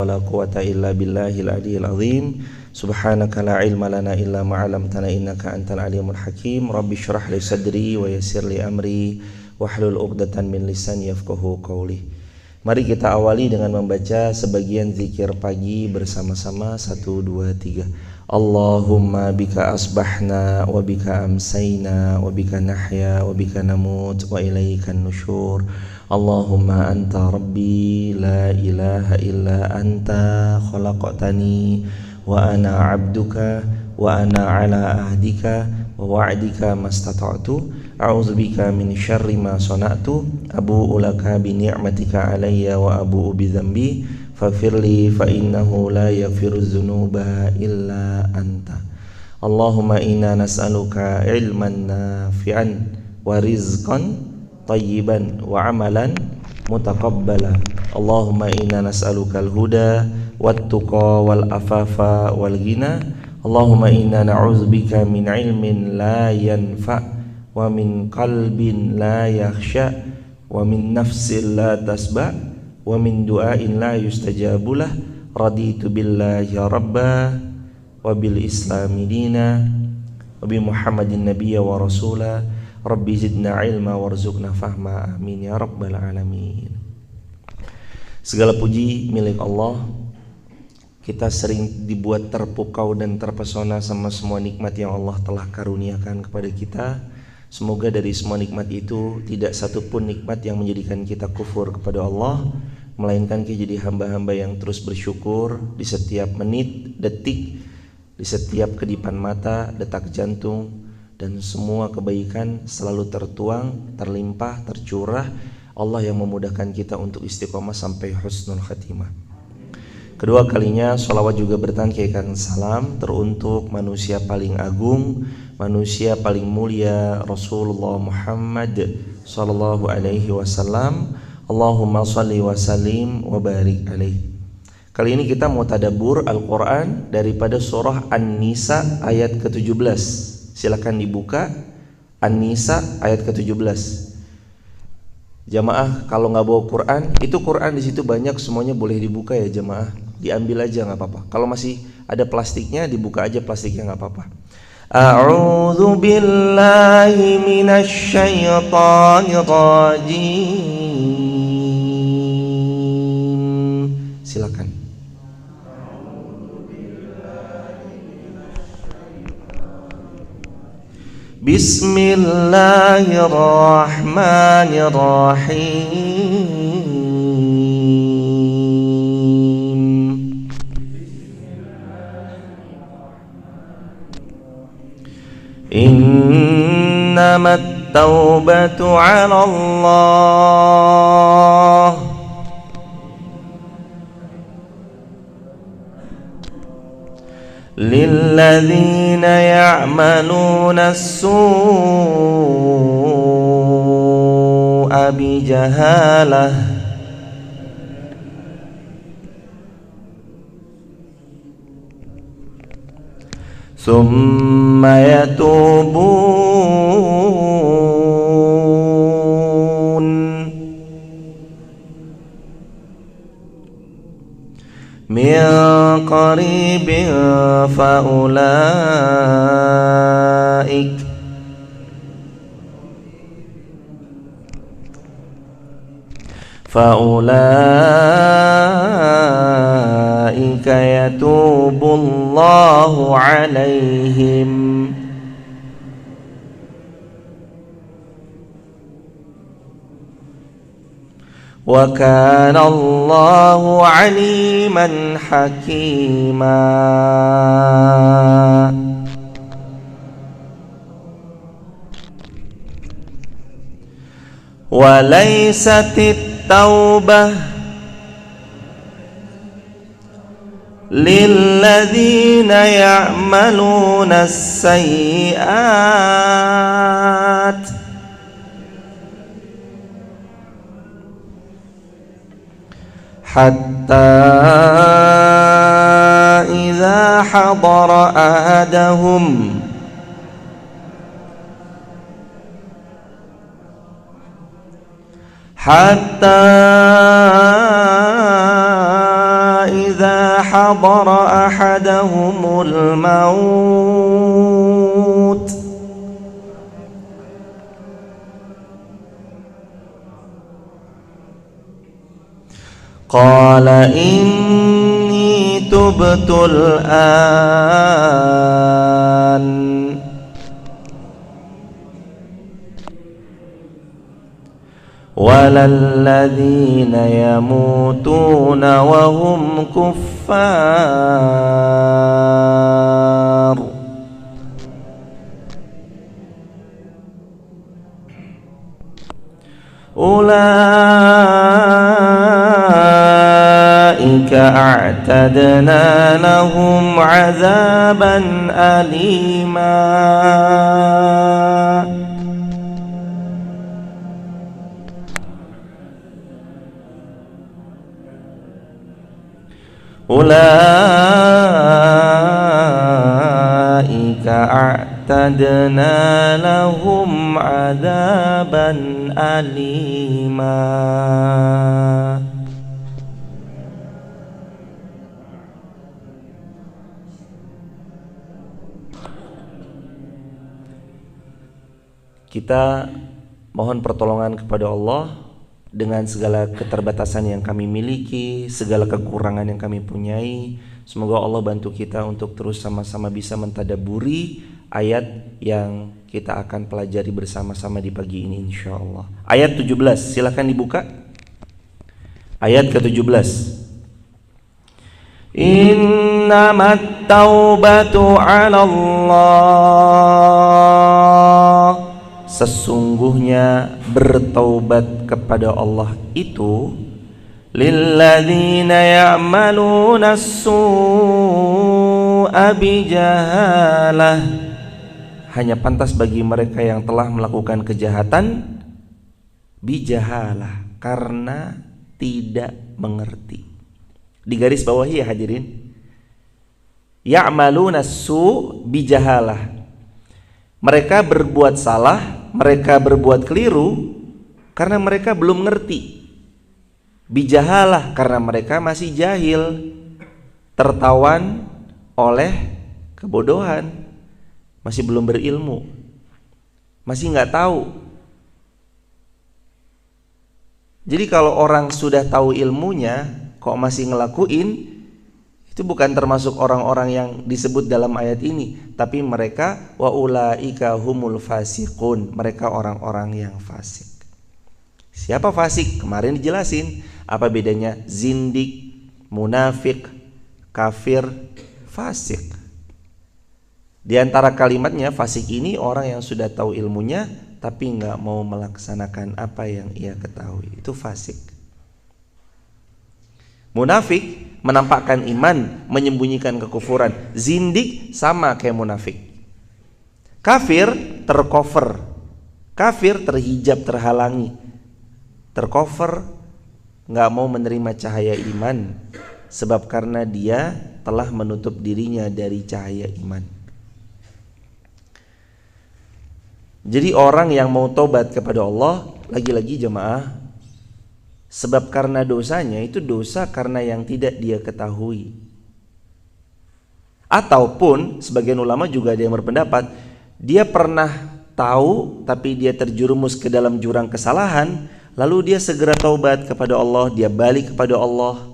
wala quwata illa billahil aliyil azim. Subhanaka la ilma lana illa ma 'allamtana innaka antal alimul hakim. Rabbi shrah li sadri wa yassir li amri wahlul 'uqdatam min lisani yafqahu qawli. Mari kita awali dengan membaca sebagian zikir pagi bersama-sama. 1 2 3. Allahumma bika asbahna wa bika amsayna wa bika nahya wa bika namut wa ilaikan nusyur. Allahumma anta rabbi la ilaha illa anta khalaqtani wa ana 'abduka wa ana 'ala ahdika wa wa'dika mastata'tu. A'udzubika min syarri ma sana'tu. Abu'u laka bi ni'matika 'alayya wa abu'u bi dzambi faghfirli fa innahu la yaghfiru dzunuba illa anta. Allahumma inna nas'aluka ilman nafi'an wa rizqan tayyiban wa amalan mutaqabbala. Allahumma inna nas'aluka al-huda wat-tuqa wal afafa wal ghina. Allahumma inna na'udzubika min ilmin la yanfa' wa min qalbin la yakhsha wa min nafsin la tasba' wa min du'ain la yustajabulah. Raditu billahi rabba wa bil islami dina wa bi muhammadin nabiyya wa rasula. Rabbi zidna ilma warzuqna fahma. Amin ya rabbal alamin. Segala puji milik Allah. Kita sering dibuat terpukau dan terpesona sama semua nikmat yang Allah telah karuniakan kepada kita. Semoga dari semua nikmat itu tidak satupun nikmat yang menjadikan kita kufur kepada Allah, melainkan kita jadi hamba-hamba yang terus bersyukur di setiap menit, detik, di setiap kedipan mata, detak jantung, dan semua kebaikan selalu tertuang, terlimpah, tercurah. Allah yang memudahkan kita untuk istiqomah sampai husnul khatimah. Kedua kalinya sholawat juga bertangkaikan salam teruntuk manusia paling agung, manusia paling mulia, Rasulullah Muhammad sallallahu alaihi wasallam. Allahumma shalli wa sallim wa barik alaihi. Kali ini kita mau tadabbur Al-Quran daripada surah An-Nisa ayat ke-17. Silakan dibuka An-Nisa ayat ke-17. Jamaah kalau nggak bawa Quran, itu Quran di situ banyak, semuanya boleh dibuka ya jamaah. Diambil aja nggak apa-apa. Kalau masih ada plastiknya, dibuka aja plastiknya nggak apa-apa. A'udzu billahi minasy syaithanir rajim. Silakan. Bismillahirrahmanirrahim. Innamat taubatu 'ala Allah lilladzina ya'maluna as-su'a bijahalah thumma yatubun min qaribin faulaika yatubullahu alaihim wa kana Allahu aliman hakima. Wa laysatit taubah lilladzina ya'maluna as-sayyi'at hatta idza hadara ahadahum hatta إذا حضر أحدهم الموت قال إني تبت الآن ولا الذين يموتون وهم كفار أولئك أعتدنا لهم عذابا أليما أولئك أعتدنا لهم عذابا أليما. Kita mohon pertolongan kepada Allah dengan segala keterbatasan yang kami miliki, segala kekurangan yang kami punyai. Semoga Allah bantu kita untuk terus sama-sama bisa mentadaburi ayat yang kita akan pelajari bersama-sama di pagi ini insyaallah. Ayat 17, silakan dibuka. Ayat ke-17. Innamat taubatu 'ala Allah. Sesungguhnya bertaubat kepada Allah itu lilladzina ya'maluna as-su'a bijahalah, hanya pantas bagi mereka yang telah melakukan kejahatan bijahalah, karena tidak mengerti. Di garis bawahi ya hadirin, ya'maluna as-su' bijahalah, mereka berbuat salah, mereka berbuat keliru karena mereka belum ngerti. Bijahalah, karena mereka masih jahil, tertawan oleh kebodohan, masih belum berilmu, masih nggak tahu. Jadi kalau orang sudah tahu ilmunya kok masih ngelakuin, itu bukan termasuk orang-orang yang disebut dalam ayat ini, tapi mereka wa ulaika humul fasiqun, mereka orang-orang yang fasik. Siapa fasik? Kemarin dijelasin apa bedanya zindik, munafik, kafir, fasik. Di antara kalimatnya fasik ini orang yang sudah tahu ilmunya tapi nggak mau melaksanakan apa yang ia ketahui, itu fasik. Munafik menampakkan iman, menyembunyikan kekufuran. Zindik sama kayak munafik. Kafir tercover, kafir terhijab, terhalangi, tercover, nggak mau menerima cahaya iman, sebab karena dia telah menutup dirinya dari cahaya iman. Jadi orang yang mau tobat kepada Allah, lagi-lagi jemaah, sebab karena dosanya itu dosa karena yang tidak dia ketahui. Ataupun sebagian ulama juga ada yang berpendapat dia pernah tahu tapi dia terjerumus ke dalam jurang kesalahan, lalu dia segera taubat kepada Allah, dia balik kepada Allah.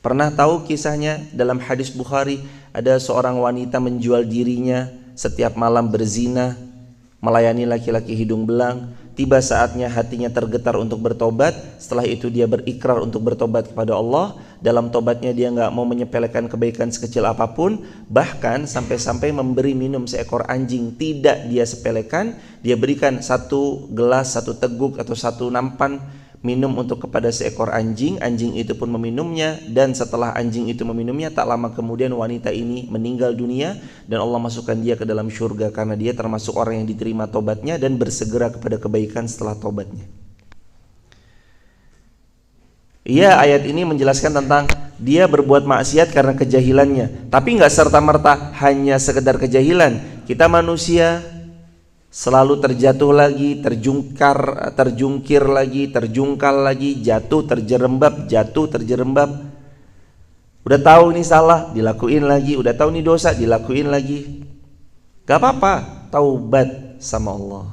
Pernah tahu kisahnya dalam hadis Bukhari, ada seorang wanita menjual dirinya, setiap malam berzina, melayani laki-laki hidung belang. Tiba saatnya hatinya tergetar untuk bertobat. Setelah itu dia berikrar untuk bertobat kepada Allah. Dalam tobatnya dia gak mau menyepelekan kebaikan sekecil apapun, bahkan sampai-sampai memberi minum seekor anjing tidak dia sepelekan. Dia berikan satu gelas, satu teguk atau satu nampan minum untuk kepada seekor anjing. Anjing itu pun meminumnya, dan setelah anjing itu meminumnya, tak lama kemudian wanita ini meninggal dunia dan Allah masukkan dia ke dalam syurga karena dia termasuk orang yang diterima tobatnya dan bersegera kepada kebaikan setelah tobatnya. Iya, ayat ini menjelaskan tentang dia berbuat maksiat karena kejahilannya, tapi nggak serta-merta hanya sekedar kejahilan. Kita manusia selalu terjatuh lagi, terjungkir lagi, terjungkal lagi, jatuh terjerembab, Udah tahu ini salah, dilakuin lagi. Udah tahu ini dosa, dilakuin lagi. Gak apa-apa, taubat sama Allah.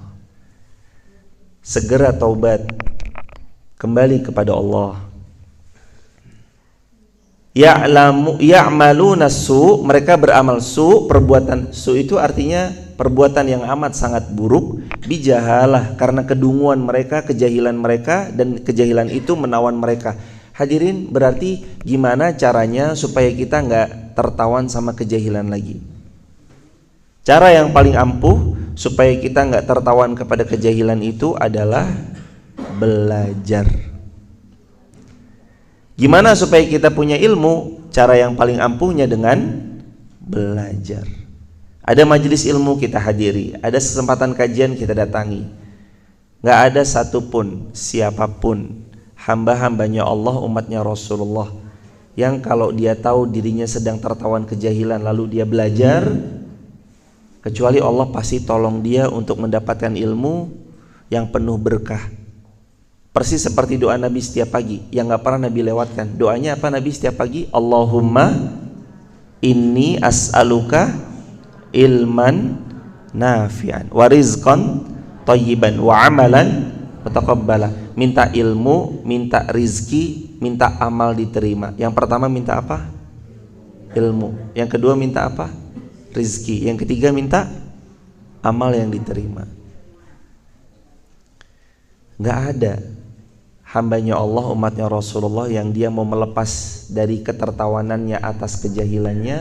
Segera taubat, kembali kepada Allah. Ya'maluna su, mereka beramal su. Perbuatan su itu artinya perbuatan yang amat sangat buruk, bijahalah, karena kedunguan mereka, kejahilan mereka, dan kejahilan itu menawan mereka. Hadirin, berarti gimana caranya supaya kita nggak tertawan sama kejahilan lagi? Cara yang paling ampuh supaya kita nggak tertawan kepada kejahilan itu adalah belajar. Gimana supaya kita punya ilmu? Cara yang paling ampuhnya dengan belajar. Ada majelis ilmu kita hadiri, ada kesempatan kajian kita datangi. Gak ada satupun, siapapun, hamba-hambanya Allah, umatnya Rasulullah, yang kalau dia tahu dirinya sedang tertawan kejahilan lalu dia belajar, kecuali Allah pasti tolong dia untuk mendapatkan ilmu yang penuh berkah. Persis seperti doa Nabi setiap pagi yang gak pernah Nabi lewatkan. Doanya apa Nabi setiap pagi? Allahumma inni as'aluka ilman nafi'an wa rizqan thayyiban wa amalan mutaqabbala. Minta ilmu, minta rizki, minta amal diterima. Yang pertama minta apa? Ilmu. Yang kedua minta apa? Rizki. Yang ketiga minta amal yang diterima. Gak ada hambanya Allah, umatnya Rasulullah yang dia mau melepas dari ketertawanannya atas kejahilannya,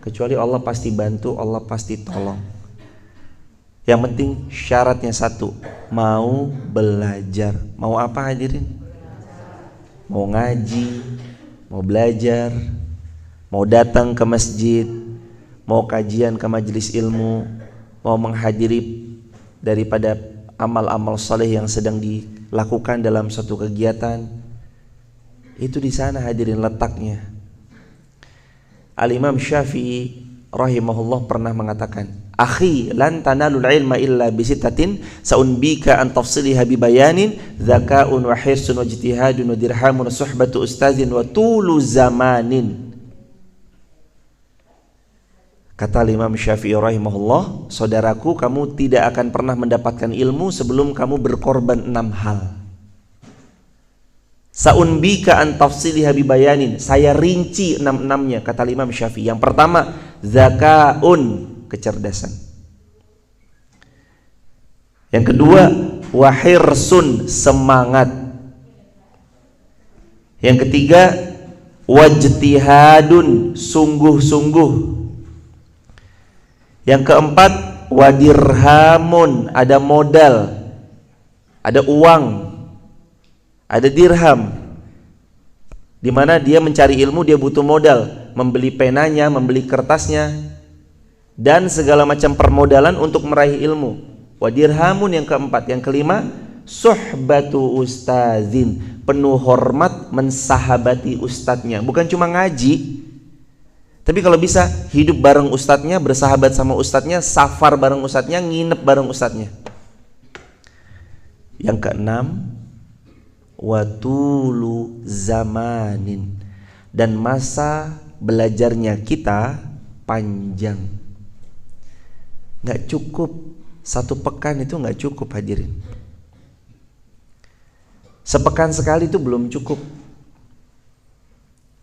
kecuali Allah pasti bantu, Allah pasti tolong. Yang penting syaratnya satu, mau belajar. Mau apa hadirin? Mau ngaji, mau belajar, mau datang ke masjid, mau kajian ke majelis ilmu, mau menghadiri daripada amal-amal saleh yang sedang dilakukan dalam suatu kegiatan. Itu di sana hadirin letaknya. Al-Imam Syafi'i rahimahullah pernah mengatakan, "Akhi, lan tanalul ilma illa bisittatin saunbika an tafsiliha bibayanin, dzaka'un wa hirsun wa ijtihadun wa dirhamun wa suhbatu ustazin wa tulu zamanin." Kata Imam Syafi'i rahimahullah, saudaraku, kamu tidak akan pernah mendapatkan ilmu sebelum kamu berkorban 6 hal. Saunbika an tafsiliha bibayanin, saya rinci 6-6-nya, kata Imam Syafi'i. Yang pertama, zakaun, kecerdasan. Yang kedua, wahirsun, semangat. Yang ketiga, wajtihadun, sungguh-sungguh. Yang keempat, wadirhamun, ada modal, ada uang, ada dirham. Di mana dia mencari ilmu dia butuh modal, membeli penanya, membeli kertasnya, dan segala macam permodalan untuk meraih ilmu. Wadirhamun yang keempat. Yang kelima, suhbatu ustazin, penuh hormat mensahabati ustadznya. Bukan cuma ngaji, tapi kalau bisa hidup bareng ustadznya, bersahabat sama ustadznya, safar bareng ustadznya, nginep bareng ustadznya. Yang keenam, watulu zamanin, dan masa belajarnya kita panjang. Gak cukup 1 pekan, itu gak cukup hadirin. Sepekan sekali itu belum cukup.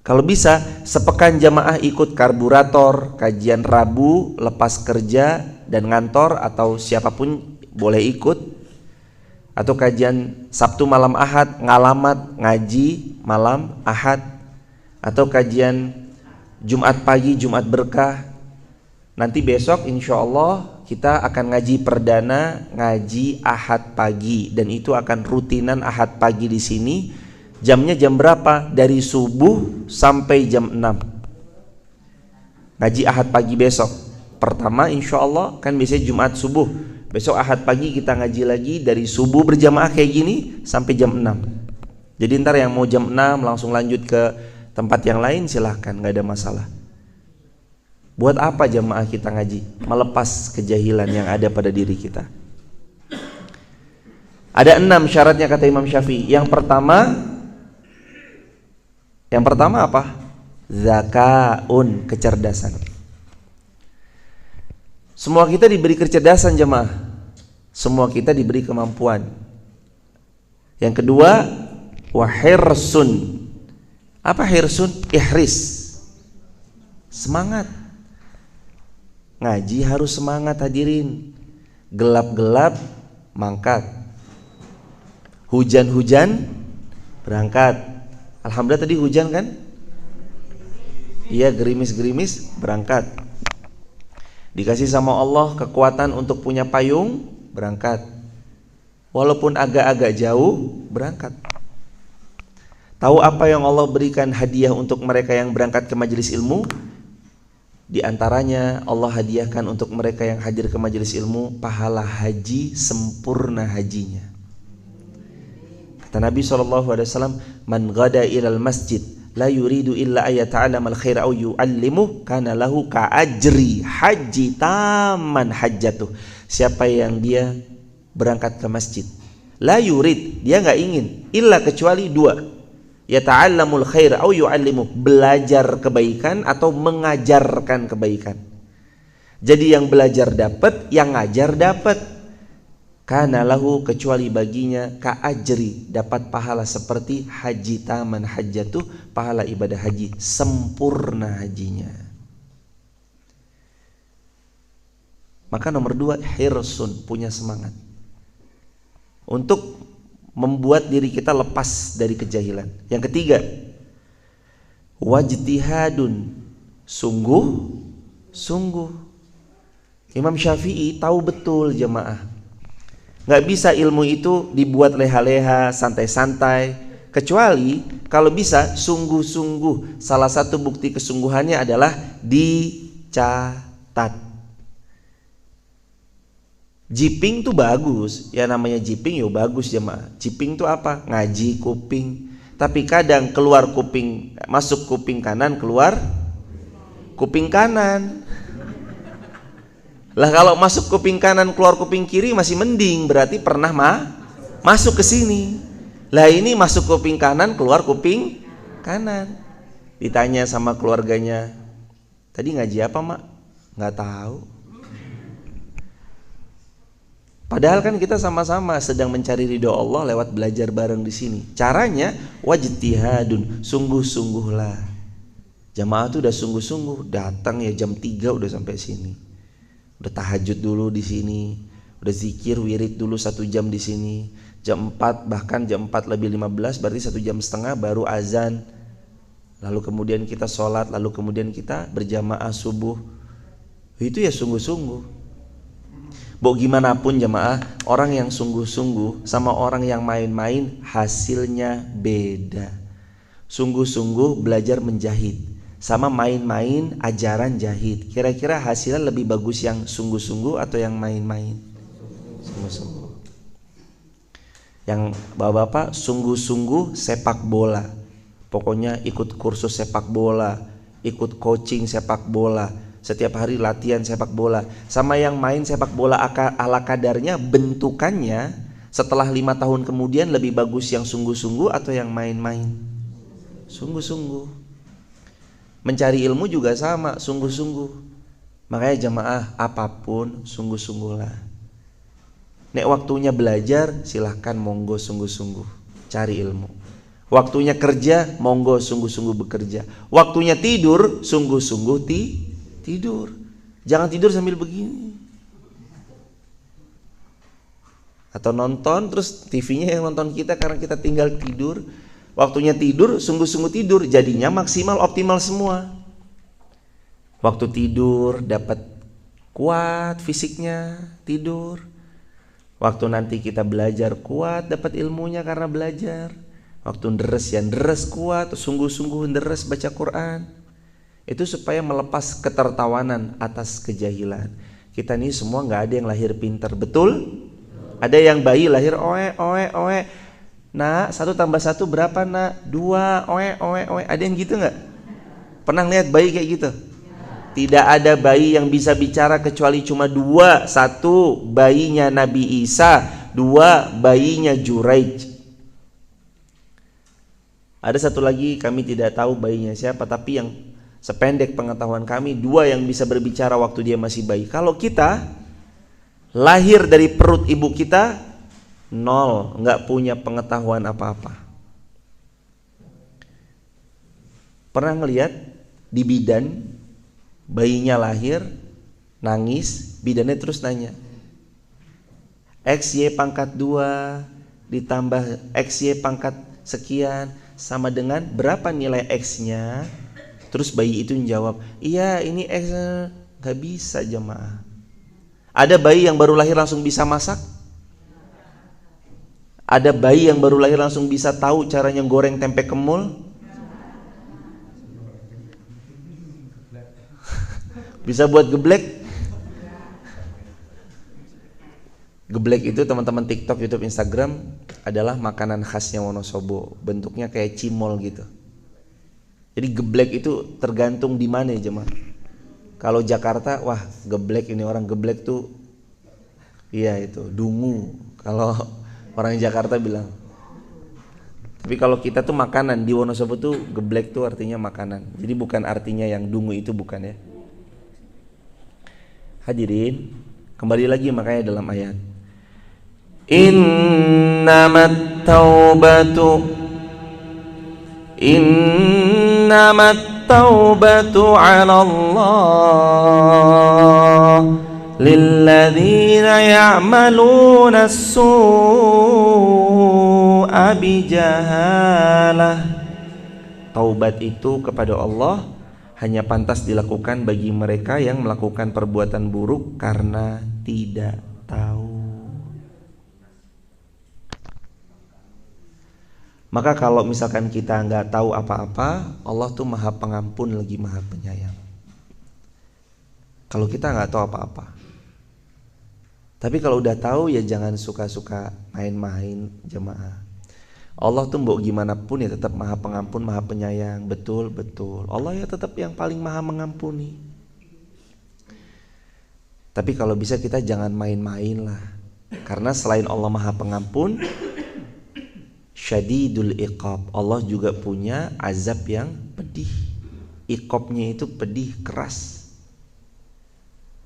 Kalau bisa sepekan jamaah ikut karburator, kajian Rabu lepas kerja dan ngantor, atau siapapun boleh ikut. Atau kajian Sabtu malam Ahad, ngalamat ngaji malam Ahad. Atau kajian Jumat pagi, Jumat berkah. Nanti besok insya Allah kita akan ngaji perdana, ngaji Ahad pagi, dan itu akan rutinan Ahad pagi di sini. Jamnya jam berapa? Dari subuh sampai jam 6. Ngaji Ahad pagi besok. Pertama insya Allah kan biasanya Jumat subuh. Besok Ahad pagi kita ngaji lagi dari subuh berjamaah kayak gini sampai jam 6. Jadi ntar yang mau jam 6 langsung lanjut ke tempat yang lain silahkan, gak ada masalah. Buat apa jamaah kita ngaji? Melepas kejahilan yang ada pada diri kita. Ada 6 syaratnya kata Imam Syafi'i. Yang pertama apa? Zakaun, kecerdasan. Semua kita diberi kecerdasan jemaah. Semua kita diberi kemampuan. Yang kedua, wa hirsun. Apa hirsun? Ihris. Semangat. Ngaji harus semangat hadirin. Gelap-gelap mangkat. Hujan-hujan berangkat. Alhamdulillah tadi hujan kan? Iya, gerimis-gerimis berangkat. Dikasih sama Allah kekuatan untuk punya payung, berangkat. Walaupun agak-agak jauh, berangkat. Tahu apa yang Allah berikan hadiah untuk mereka yang berangkat ke majelis ilmu? Di antaranya Allah hadiahkan untuk mereka yang hadir ke majelis ilmu pahala haji sempurna hajinya. Kata Nabi SAW, man ghada ilal masjid la yuridu illa ayata'alamal khair au yu'allimuh kana lahu ka'ajri haji taman hajjatuh. Siapa yang dia berangkat ke masjid, la yurid, dia nggak ingin, illa kecuali dua, yata'allamul khair au yu'allimuh, belajar kebaikan atau mengajarkan kebaikan. Jadi yang belajar dapat, yang ngajar dapat. Kana lahu, kecuali baginya, ka'ajri, dapat pahala seperti haji taman hajjatuh, pahala ibadah haji sempurna hajinya. Maka nomor dua, hirsun, punya semangat untuk membuat diri kita lepas dari kejahilan. Yang ketiga, wajtihadun, sungguh-sungguh. Imam Syafi'i tahu betul jemaah, nggak bisa ilmu itu dibuat leha-leha, santai-santai, kecuali kalau bisa sungguh-sungguh. Salah satu bukti kesungguhannya adalah dicatat. Jiping tuh bagus, ya namanya jiping ya bagus jemaah. Jiping tuh apa? Ngaji kuping. Tapi kadang keluar kuping, masuk kuping kanan, keluar kuping kanan. Lah kalau masuk kuping kanan keluar kuping kiri masih mending, berarti pernah masuk ke sini. Lah ini masuk kuping kanan keluar kuping kanan. Ditanya sama keluarganya, tadi ngaji apa mak? Nggak tahu. Padahal kan kita sama-sama sedang mencari ridho Allah lewat belajar bareng di sini. Caranya wajtihadun, sungguh-sungguhlah. Jamaah tuh udah sungguh-sungguh, datang ya jam 3 udah sampai sini. Udah tahajud dulu di sini, udah zikir wirid dulu 1 jam di sini. Jam 4, bahkan jam 4 lebih 15, berarti 1,5 jam baru azan. Lalu kemudian kita sholat, lalu kemudian kita berjamaah subuh. Itu ya sungguh-sungguh. Bo gimana pun jamaah, orang yang sungguh-sungguh sama orang yang main-main hasilnya beda. Sungguh-sungguh belajar menjahit sama main-main ajaran jahit, kira-kira hasilnya lebih bagus yang sungguh-sungguh atau yang main-main? Sungguh-sungguh. Yang bapak-bapak sungguh-sungguh sepak bola, pokoknya ikut kursus sepak bola, ikut coaching sepak bola, setiap hari latihan sepak bola. Sama yang main sepak bola ala kadarnya, bentukannya setelah 5 tahun kemudian lebih bagus yang sungguh-sungguh atau yang main-main? Sungguh-sungguh. Mencari ilmu juga sama, sungguh-sungguh. Makanya jamaah, apapun sungguh-sungguhlah. Nek waktunya belajar, silahkan monggo sungguh-sungguh cari ilmu. Waktunya kerja, monggo sungguh-sungguh bekerja. Waktunya tidur, sungguh-sungguh tidur. Jangan tidur sambil begini. Atau nonton terus TV-nya yang nonton kita karena kita tinggal tidur. Waktunya tidur, sungguh-sungguh tidur, jadinya maksimal optimal semua. Waktu tidur dapat kuat fisiknya, tidur. Waktu nanti kita belajar kuat, dapat ilmunya karena belajar. Waktu deres ya deres kuat, sungguh-sungguh deres baca Quran. Itu supaya melepas ketertawanan atas kejahilan. Kita nih semua nggak ada yang lahir pintar, betul? Ada yang bayi lahir oe. Nak, 1 tambah 1 berapa nak? 2, oe. Ada yang gitu nggak? Pernah lihat bayi kayak gitu? Tidak ada bayi yang bisa bicara kecuali cuma 2. 1 bayinya Nabi Isa, 2 bayinya Juraij. Ada satu lagi kami tidak tahu bayinya siapa, tapi yang sependek pengetahuan kami 2 yang bisa berbicara waktu dia masih bayi. Kalau kita lahir dari perut ibu kita 0, nggak punya pengetahuan apa-apa. Pernah ngelihat di bidan bayinya lahir nangis, bidannya terus nanya XY pangkat 2 ditambah XY pangkat sekian sama dengan berapa nilai X-nya? Terus bayi itu menjawab, iya ini X. Gak bisa jemaah. Ada bayi yang baru lahir langsung bisa masak? Ada bayi yang baru lahir langsung bisa tahu caranya goreng tempe kemul? Bisa buat geblek? Geblek itu teman-teman TikTok, YouTube, Instagram adalah makanan khasnya Wonosobo. Bentuknya kayak cimol gitu. Jadi geblek itu tergantung di mana ya jemaah. Kalau Jakarta, wah geblek ini orang geblek tuh, iya itu dungu. Kalau orang Jakarta bilang. Tapi kalau kita tuh makanan di Wonosobo tuh geblek tuh artinya makanan. Jadi bukan artinya yang dungu itu, bukan ya. Hadirin, kembali lagi makanya dalam ayat Innamat taubatu 'ala Allah lilladzina ya'maluna as-su'a bijahalah. Taubat itu kepada Allah hanya pantas dilakukan bagi mereka yang melakukan perbuatan buruk karena tidak tahu. Maka kalau misalkan kita nggak tahu apa-apa, Allah tuh maha pengampun lagi maha penyayang. Kalau kita nggak tahu apa-apa. Tapi kalau udah tahu ya jangan suka-suka main-main jemaah. Allah tuh mbok gimana pun ya tetap maha pengampun, maha penyayang. Betul. Allah ya tetap yang paling maha mengampuni. Tapi kalau bisa kita jangan main-main lah. Karena selain Allah maha pengampun, syadidul iqab, Allah juga punya azab yang pedih. Iqabnya itu pedih, keras.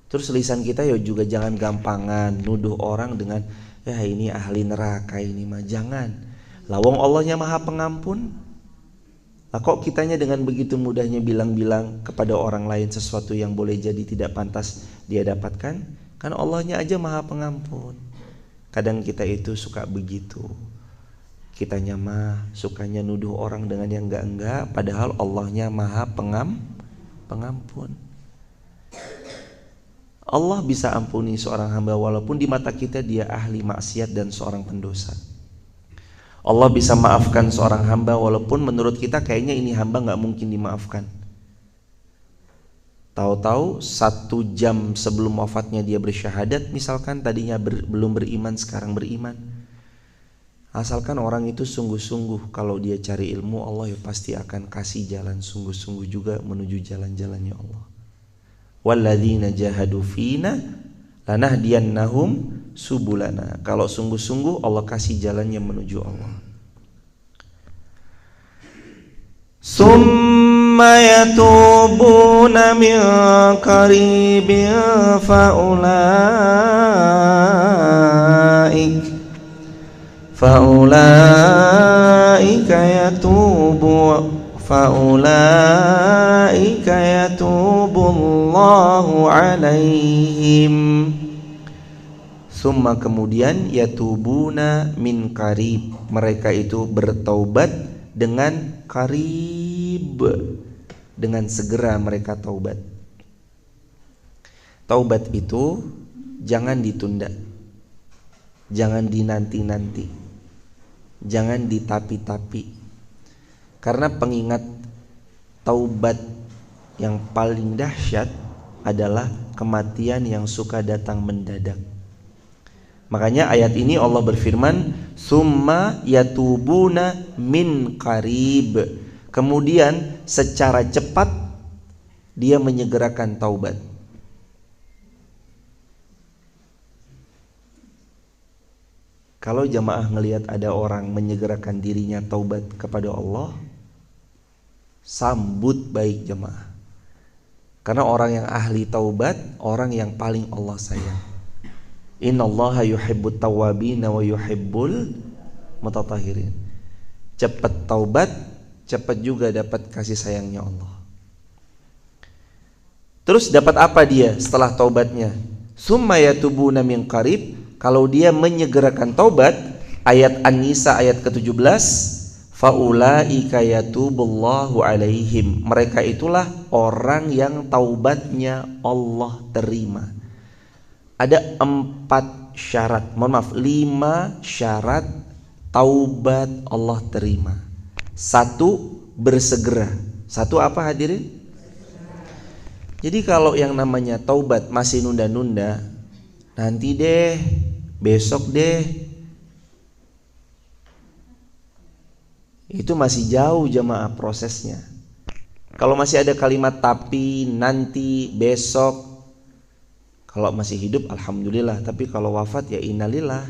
Terus lisan kita ya juga jangan gampangan nuduh orang dengan ya ini ahli neraka ini mah, jangan. Lawang Allahnya maha pengampun. Lah kok kitanya dengan begitu mudahnya bilang-bilang kepada orang lain sesuatu yang boleh jadi tidak pantas dia dapatkan? Kan Allahnya aja maha pengampun. Kadang kita itu suka begitu. Kitanya mah sukanya nuduh orang dengan yang enggak-enggak, padahal Allahnya maha pengampun. Allah bisa ampuni seorang hamba walaupun di mata kita dia ahli maksiat dan seorang pendosa. Allah bisa maafkan seorang hamba walaupun menurut kita kayaknya ini hamba gak mungkin dimaafkan. Tahu-tahu 1 jam sebelum wafatnya dia bersyahadat, misalkan tadinya belum beriman sekarang beriman. Asalkan orang itu sungguh-sungguh kalau dia cari ilmu, Allah ya pasti akan kasih jalan sungguh-sungguh juga menuju jalan-jalannya Allah. Walladzina jahadu fina lanahdiyannahum subulana. Kalau sungguh-sungguh Allah kasih jalannya menuju Allah. Summa yatubuna min qaribin faulaika yatubu Allahu alaihim. Summa kemudian yatubuna min qarib, mereka itu bertaubat dengan qarib, dengan segera mereka taubat. Taubat itu jangan ditunda, jangan dinanti-nanti, jangan ditapi-tapi. Karena pengingat taubat yang paling dahsyat adalah kematian yang suka datang mendadak. Makanya ayat ini Allah berfirman, summa yatubuna min qarib. Kemudian secara cepat dia menyegerakan taubat. Kalau jamaah ngelihat ada orang menyegerakan dirinya taubat kepada Allah, Sambut baik jemaah. Karena orang yang ahli taubat, orang yang paling Allah sayang. Innallaha yuhibbut tawwabin wa yuhibbul mutatahhirin. Cepat taubat, cepat juga dapat kasih sayangnya Allah. Terus dapat apa dia setelah taubatnya? Summa yatubuna min qarib. Kalau dia menyegerakan taubat, ayat An-Nisa ayat ke-17, faulaika yatubullahu alaihim. Mereka itulah orang yang taubatnya Allah terima. Ada 4 syarat, 5 syarat taubat Allah terima. 1, bersegera. 1 apa hadirin? Jadi kalau yang namanya taubat masih nunda-nunda, nanti deh, besok deh, itu masih jauh jemaah prosesnya. Kalau masih ada kalimat tapi, nanti, besok, kalau masih hidup alhamdulillah, tapi kalau wafat ya innalillah.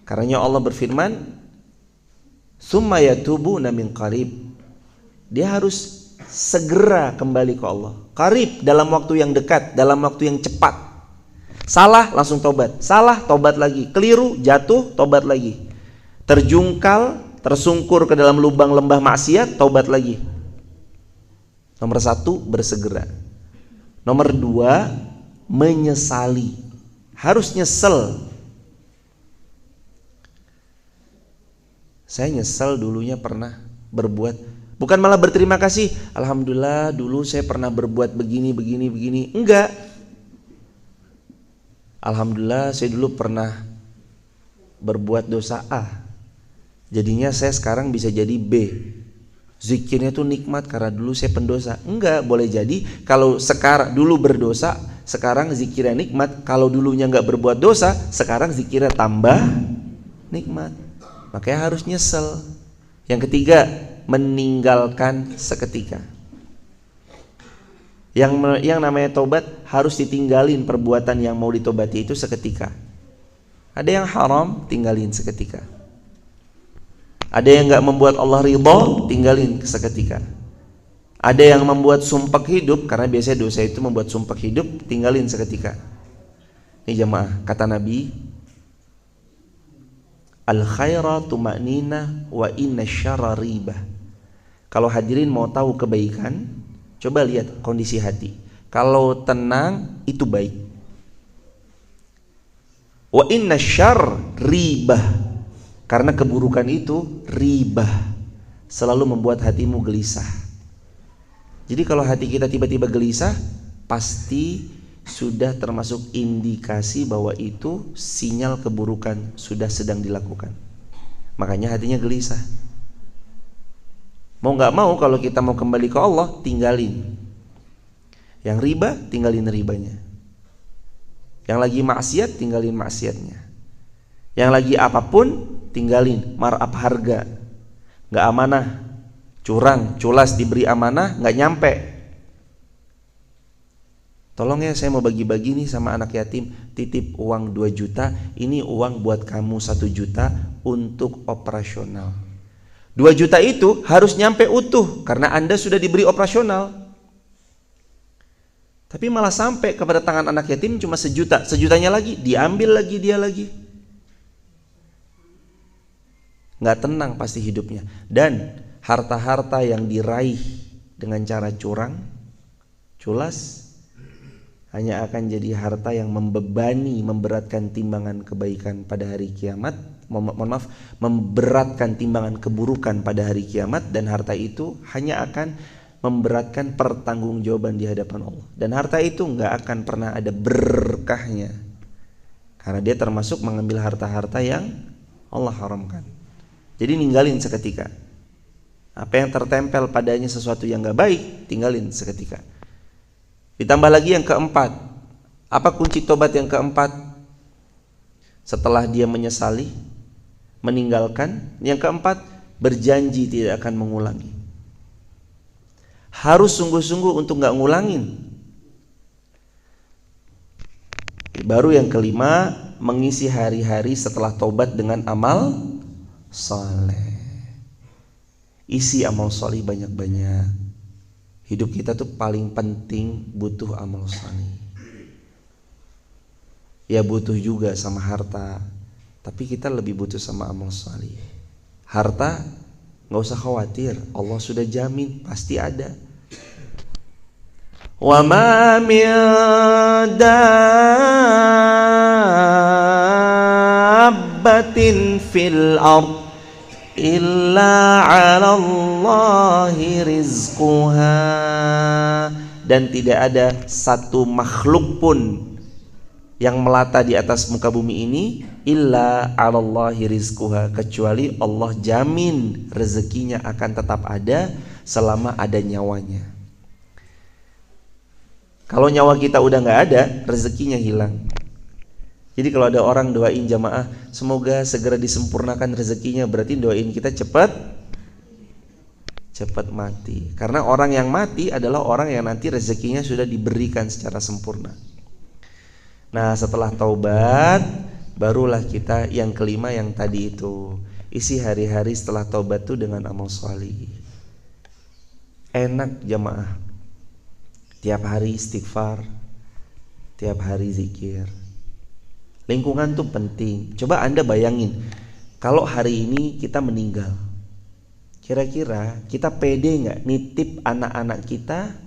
Karena Allah berfirman, summa yatubuna min qarib. Dia harus segera kembali ke Allah. Qarib, dalam waktu yang dekat, dalam waktu yang cepat. Salah langsung tobat, salah tobat lagi, keliru jatuh tobat lagi, terjungkal tersungkur ke dalam lubang lembah maksiat tobat lagi. Nomor 1, bersegera. Nomor 2, menyesali. Harus nyesel. Saya nyesel dulunya pernah berbuat, bukan malah berterima kasih, alhamdulillah dulu saya pernah berbuat begini. Enggak. Alhamdulillah saya dulu pernah berbuat dosa A, jadinya saya sekarang bisa jadi B. Zikirnya tuh nikmat karena dulu saya pendosa. Enggak, boleh jadi kalau sekarang dulu berdosa, sekarang zikirnya nikmat. Kalau dulunya enggak berbuat dosa, sekarang zikirnya tambah nikmat. Makanya harus nyesel. Yang ketiga, meninggalkan seketika. Yang namanya tobat harus ditinggalin perbuatan yang mau ditobati itu seketika. Ada yang haram, tinggalin seketika. Ada yang gak membuat Allah ridho, tinggalin seketika. Ada yang membuat sumpah hidup, karena biasanya dosa itu membuat sumpah hidup, tinggalin seketika. Ini jemaah, kata Nabi, al khaira tuma'nina wa inna syarra ribah. Kalau hadirin mau tahu kebaikan, coba lihat kondisi hati. Kalau tenang itu baik. Wa inna syarra ribah. Karena keburukan itu ribah, selalu membuat hatimu gelisah. Jadi kalau hati kita tiba-tiba gelisah, pasti sudah termasuk indikasi bahwa itu sinyal keburukan sudah sedang dilakukan. Makanya hatinya gelisah. Mau gak mau kalau kita mau kembali ke Allah, tinggalin. Yang riba, tinggalin ribanya. Yang lagi maksiat, tinggalin maksiatnya. Yang lagi apapun, tinggalin. Marab harga, gak amanah, curang, culas, diberi amanah gak nyampe. Tolong ya, saya mau bagi-bagi nih sama anak yatim, titip uang 2 juta, ini uang buat kamu 1 juta untuk operasional. 2 juta itu harus nyampe utuh karena Anda sudah diberi operasional. Tapi malah sampai kepada tangan anak yatim cuma 1 juta, 1 jutanya lagi diambil lagi dia lagi. Gak tenang pasti hidupnya. Dan harta-harta yang diraih dengan cara curang, culas, hanya akan jadi harta yang membebani, memberatkan timbangan kebaikan pada hari kiamat. Memberatkan timbangan keburukan pada hari kiamat. Dan harta itu hanya akan memberatkan pertanggungjawaban di hadapan Allah. Dan harta itu gak akan pernah ada berkahnya, karena dia termasuk mengambil harta-harta yang Allah haramkan. Jadi ninggalin seketika. Apa yang tertempel padanya sesuatu yang gak baik, tinggalin seketika. Ditambah lagi yang keempat. Apa kunci tobat yang keempat? Setelah dia menyesali, meninggalkan, yang keempat, berjanji tidak akan mengulangi. Harus sungguh-sungguh untuk gak ngulangin. Baru yang kelima, mengisi hari-hari setelah tobat dengan amal saleh. isi amal solih banyak-banyak. Hidup kita tuh paling penting butuh amal solih. Ya butuh juga sama harta, tapi kita lebih butuh sama amal solih. Harta gak usah khawatir, Allah sudah jamin pasti ada. Wa ma min dabbatin fil ardh illa 'ala Allahi rizquha, dan tidak ada satu makhluk pun yang melata di atas muka bumi ini illa 'ala Allahi rizquha, kecuali Allah jamin rezekinya akan tetap ada selama ada nyawanya. Kalau nyawa kita udah nggak ada, rezekinya hilang. Jadi kalau ada orang doain jamaah semoga segera disempurnakan rezekinya, berarti doain kita cepat mati. Karena orang yang mati adalah orang yang nanti rezekinya sudah diberikan secara sempurna. Nah setelah taubat, barulah kita yang kelima yang tadi itu, isi hari-hari setelah taubat itu dengan amal sholih. Enak jamaah, tiap hari istighfar, tiap hari zikir. Lingkungan tuh penting. Coba Anda bayangin, kalau hari ini kita meninggal, kira-kira kita pede gak nitip anak-anak kita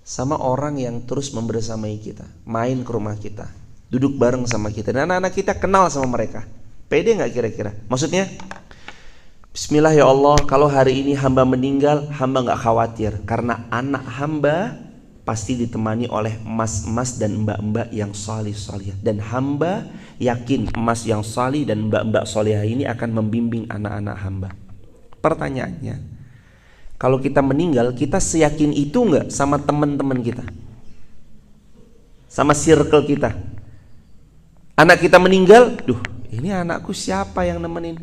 sama orang yang terus membersamai kita, main ke rumah kita, duduk bareng sama kita, dan anak-anak kita kenal sama mereka? Pede gak kira-kira? Maksudnya, bismillah ya Allah, kalau hari ini hamba meninggal, hamba gak khawatir, karena anak hamba pasti ditemani oleh emas-emas dan mbak-mbak yang salih-salihah, dan hamba yakin emas yang salih dan mbak-mbak salihah ini akan membimbing anak-anak hamba. Pertanyaannya, kalau kita meninggal, kita seyakin itu nggak sama teman-teman kita, sama circle kita? Anak kita meninggal, duh ini anakku siapa yang nemenin?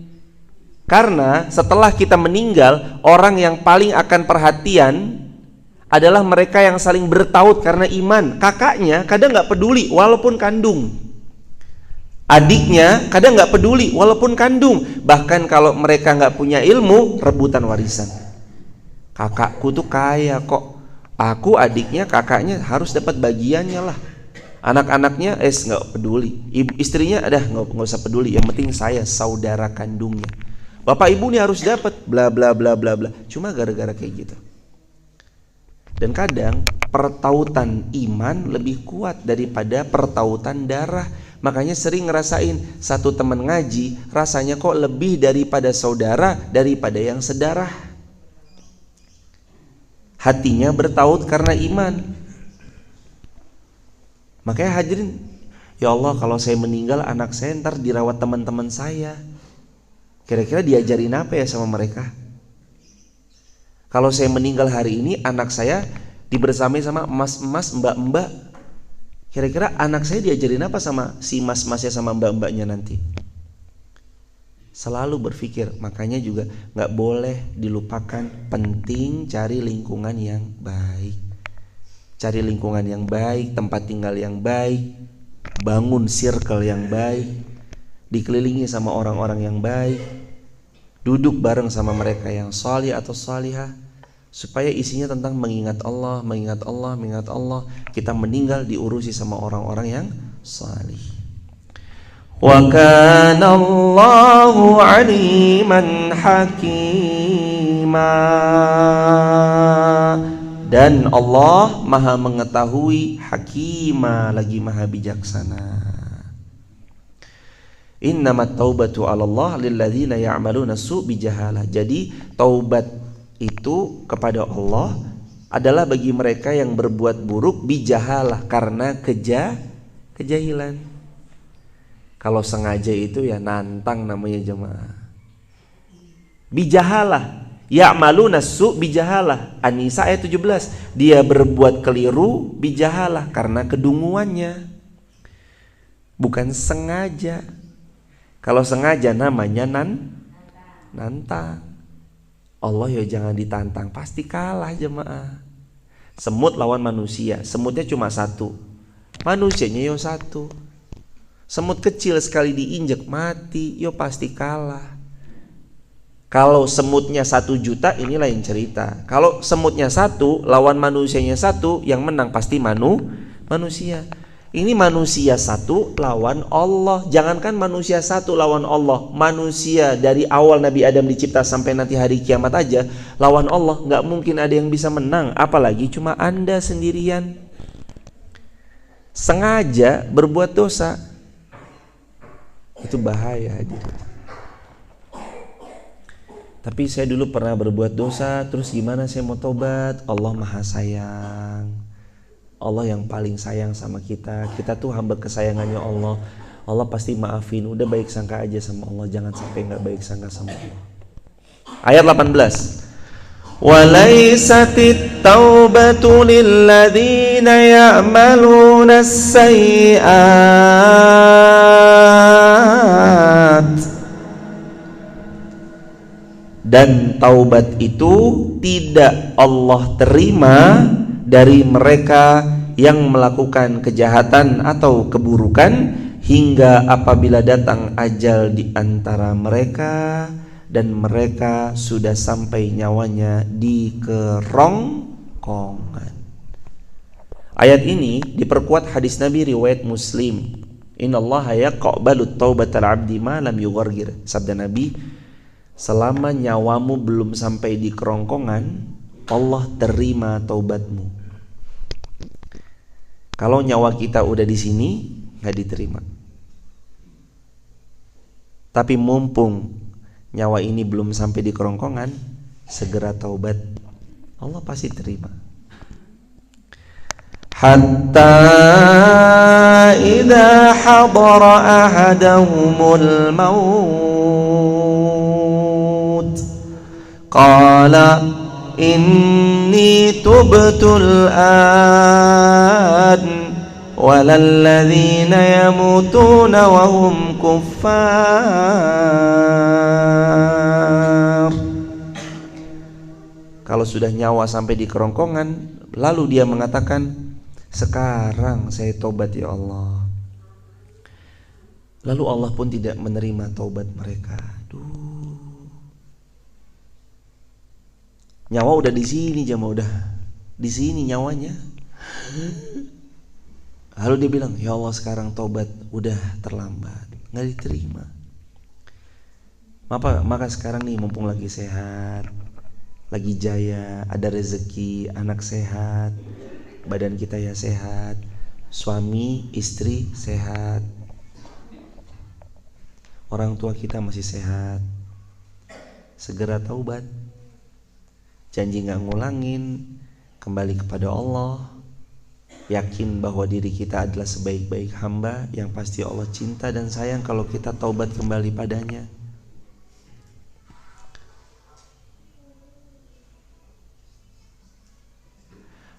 Karena setelah kita meninggal, orang yang paling akan perhatian adalah mereka yang saling bertaut karena iman. Kakaknya kadang gak peduli walaupun kandung, adiknya kadang gak peduli walaupun kandung. Bahkan kalau mereka gak punya ilmu, rebutan warisan. Kakakku tuh kaya kok, aku adiknya kakaknya harus dapat bagiannya lah. Anak-anaknya gak peduli, istrinya gak usah peduli, yang penting saya saudara kandungnya. Bapak ibu nih harus dapat bla bla bla bla bla. Cuma gara-gara kayak gitu. Dan kadang pertautan iman lebih kuat daripada pertautan darah. Makanya sering ngerasain satu teman ngaji rasanya kok lebih daripada saudara daripada yang sedarah. Hatinya bertaut karena iman. Makanya hadirin, ya Allah kalau saya meninggal anak saya ntar dirawat teman-teman saya, kira-kira diajarin apa ya sama mereka? Kalau saya meninggal hari ini, anak saya dibersamai sama emas-emas, mbak-mbak, kira-kira anak saya diajarin apa sama si emas-emasnya sama mbak-mbaknya nanti? Selalu berpikir. Makanya juga gak boleh dilupakan, penting cari lingkungan yang baik. Cari lingkungan yang baik, tempat tinggal yang baik, bangun circle yang baik, dikelilingi sama orang-orang yang baik, duduk bareng sama mereka yang salih atau salihah, supaya isinya tentang mengingat Allah, mengingat Allah, mengingat Allah. Kita meninggal diurusi sama orang-orang yang salih. Wa kana Allahu aliman hakima, dan Allah maha mengetahui, hakima lagi maha bijaksana. Innamat taubatu 'ala Allah lilladzina ya'maluna su' bijahalah. Jadi taubat itu kepada Allah adalah bagi mereka yang berbuat buruk bijahalah, karena kejahilan. Kalau sengaja itu ya nantang namanya jemaah. Bijahalah, ya'maluna su' bijahalah. An-Nisa ayat 17. Dia berbuat keliru bijahalah karena kedunguannya, bukan sengaja. Kalau sengaja namanya nantang. Allah ya jangan ditantang, pasti kalah jemaah. Semut lawan manusia, semutnya cuma satu, manusianya yo satu. Semut kecil sekali diinjek mati, yo pasti kalah. Kalau semutnya 1 juta, ini lain cerita. Kalau semutnya 1 lawan manusianya 1, yang menang pasti manusia. Ini manusia 1 lawan Allah. Jangankan manusia 1 lawan Allah, manusia dari awal Nabi Adam dicipta sampai nanti hari kiamat aja lawan Allah, nggak mungkin ada yang bisa menang. Apalagi cuma Anda sendirian sengaja berbuat dosa. Itu bahaya. Tapi saya dulu pernah berbuat dosa, terus gimana saya mau tobat? Allah Maha Sayang. Allah yang paling sayang sama kita. Kita tuh hamba kesayangannya Allah. Allah pasti maafin. Udah baik sangka aja sama Allah, jangan sampai nggak baik sangka sama Allah. Ayat 18. وَلَيْسَتِ التَّوْبَةُ لِلَّذِينَ يَعْمَلُونَ السَّيِّئَاتِ. Dan taubat itu tidak Allah terima dari mereka yang melakukan kejahatan atau keburukan hingga apabila datang ajal di antara mereka dan mereka sudah sampai nyawanya di kerongkongan. Ayat ini diperkuat hadis Nabi riwayat Muslim. Innallaha yaqbalu taubatal abdi ma lam yughargir. Sabda Nabi, selama nyawamu belum sampai di kerongkongan, Allah terima taubatmu. Kalau nyawa kita udah di sini, nggak diterima. Tapi mumpung nyawa ini belum sampai di kerongkongan, segera taubat, Allah pasti terima. Hatta idza hadara ahadahumul maut qala inni tubtul an walalladzina yamutuna wa hum kuffar. Kalau sudah nyawa sampai di kerongkongan, lalu dia mengatakan, sekarang saya tobat ya Allah. Lalu Allah pun tidak menerima taubat mereka. Nyawa udah di sini, jamaah udah di sini nyawanya. Lalu dia bilang, ya Allah sekarang taubat, udah terlambat, nggak diterima. Maka sekarang nih mumpung lagi sehat, lagi jaya, ada rezeki, anak sehat, badan kita ya sehat, suami istri sehat, orang tua kita masih sehat, segera taubat, janji gak ngulangin, kembali kepada Allah, yakin bahwa diri kita adalah sebaik-baik hamba yang pasti Allah cinta dan sayang kalau kita taubat kembali padanya.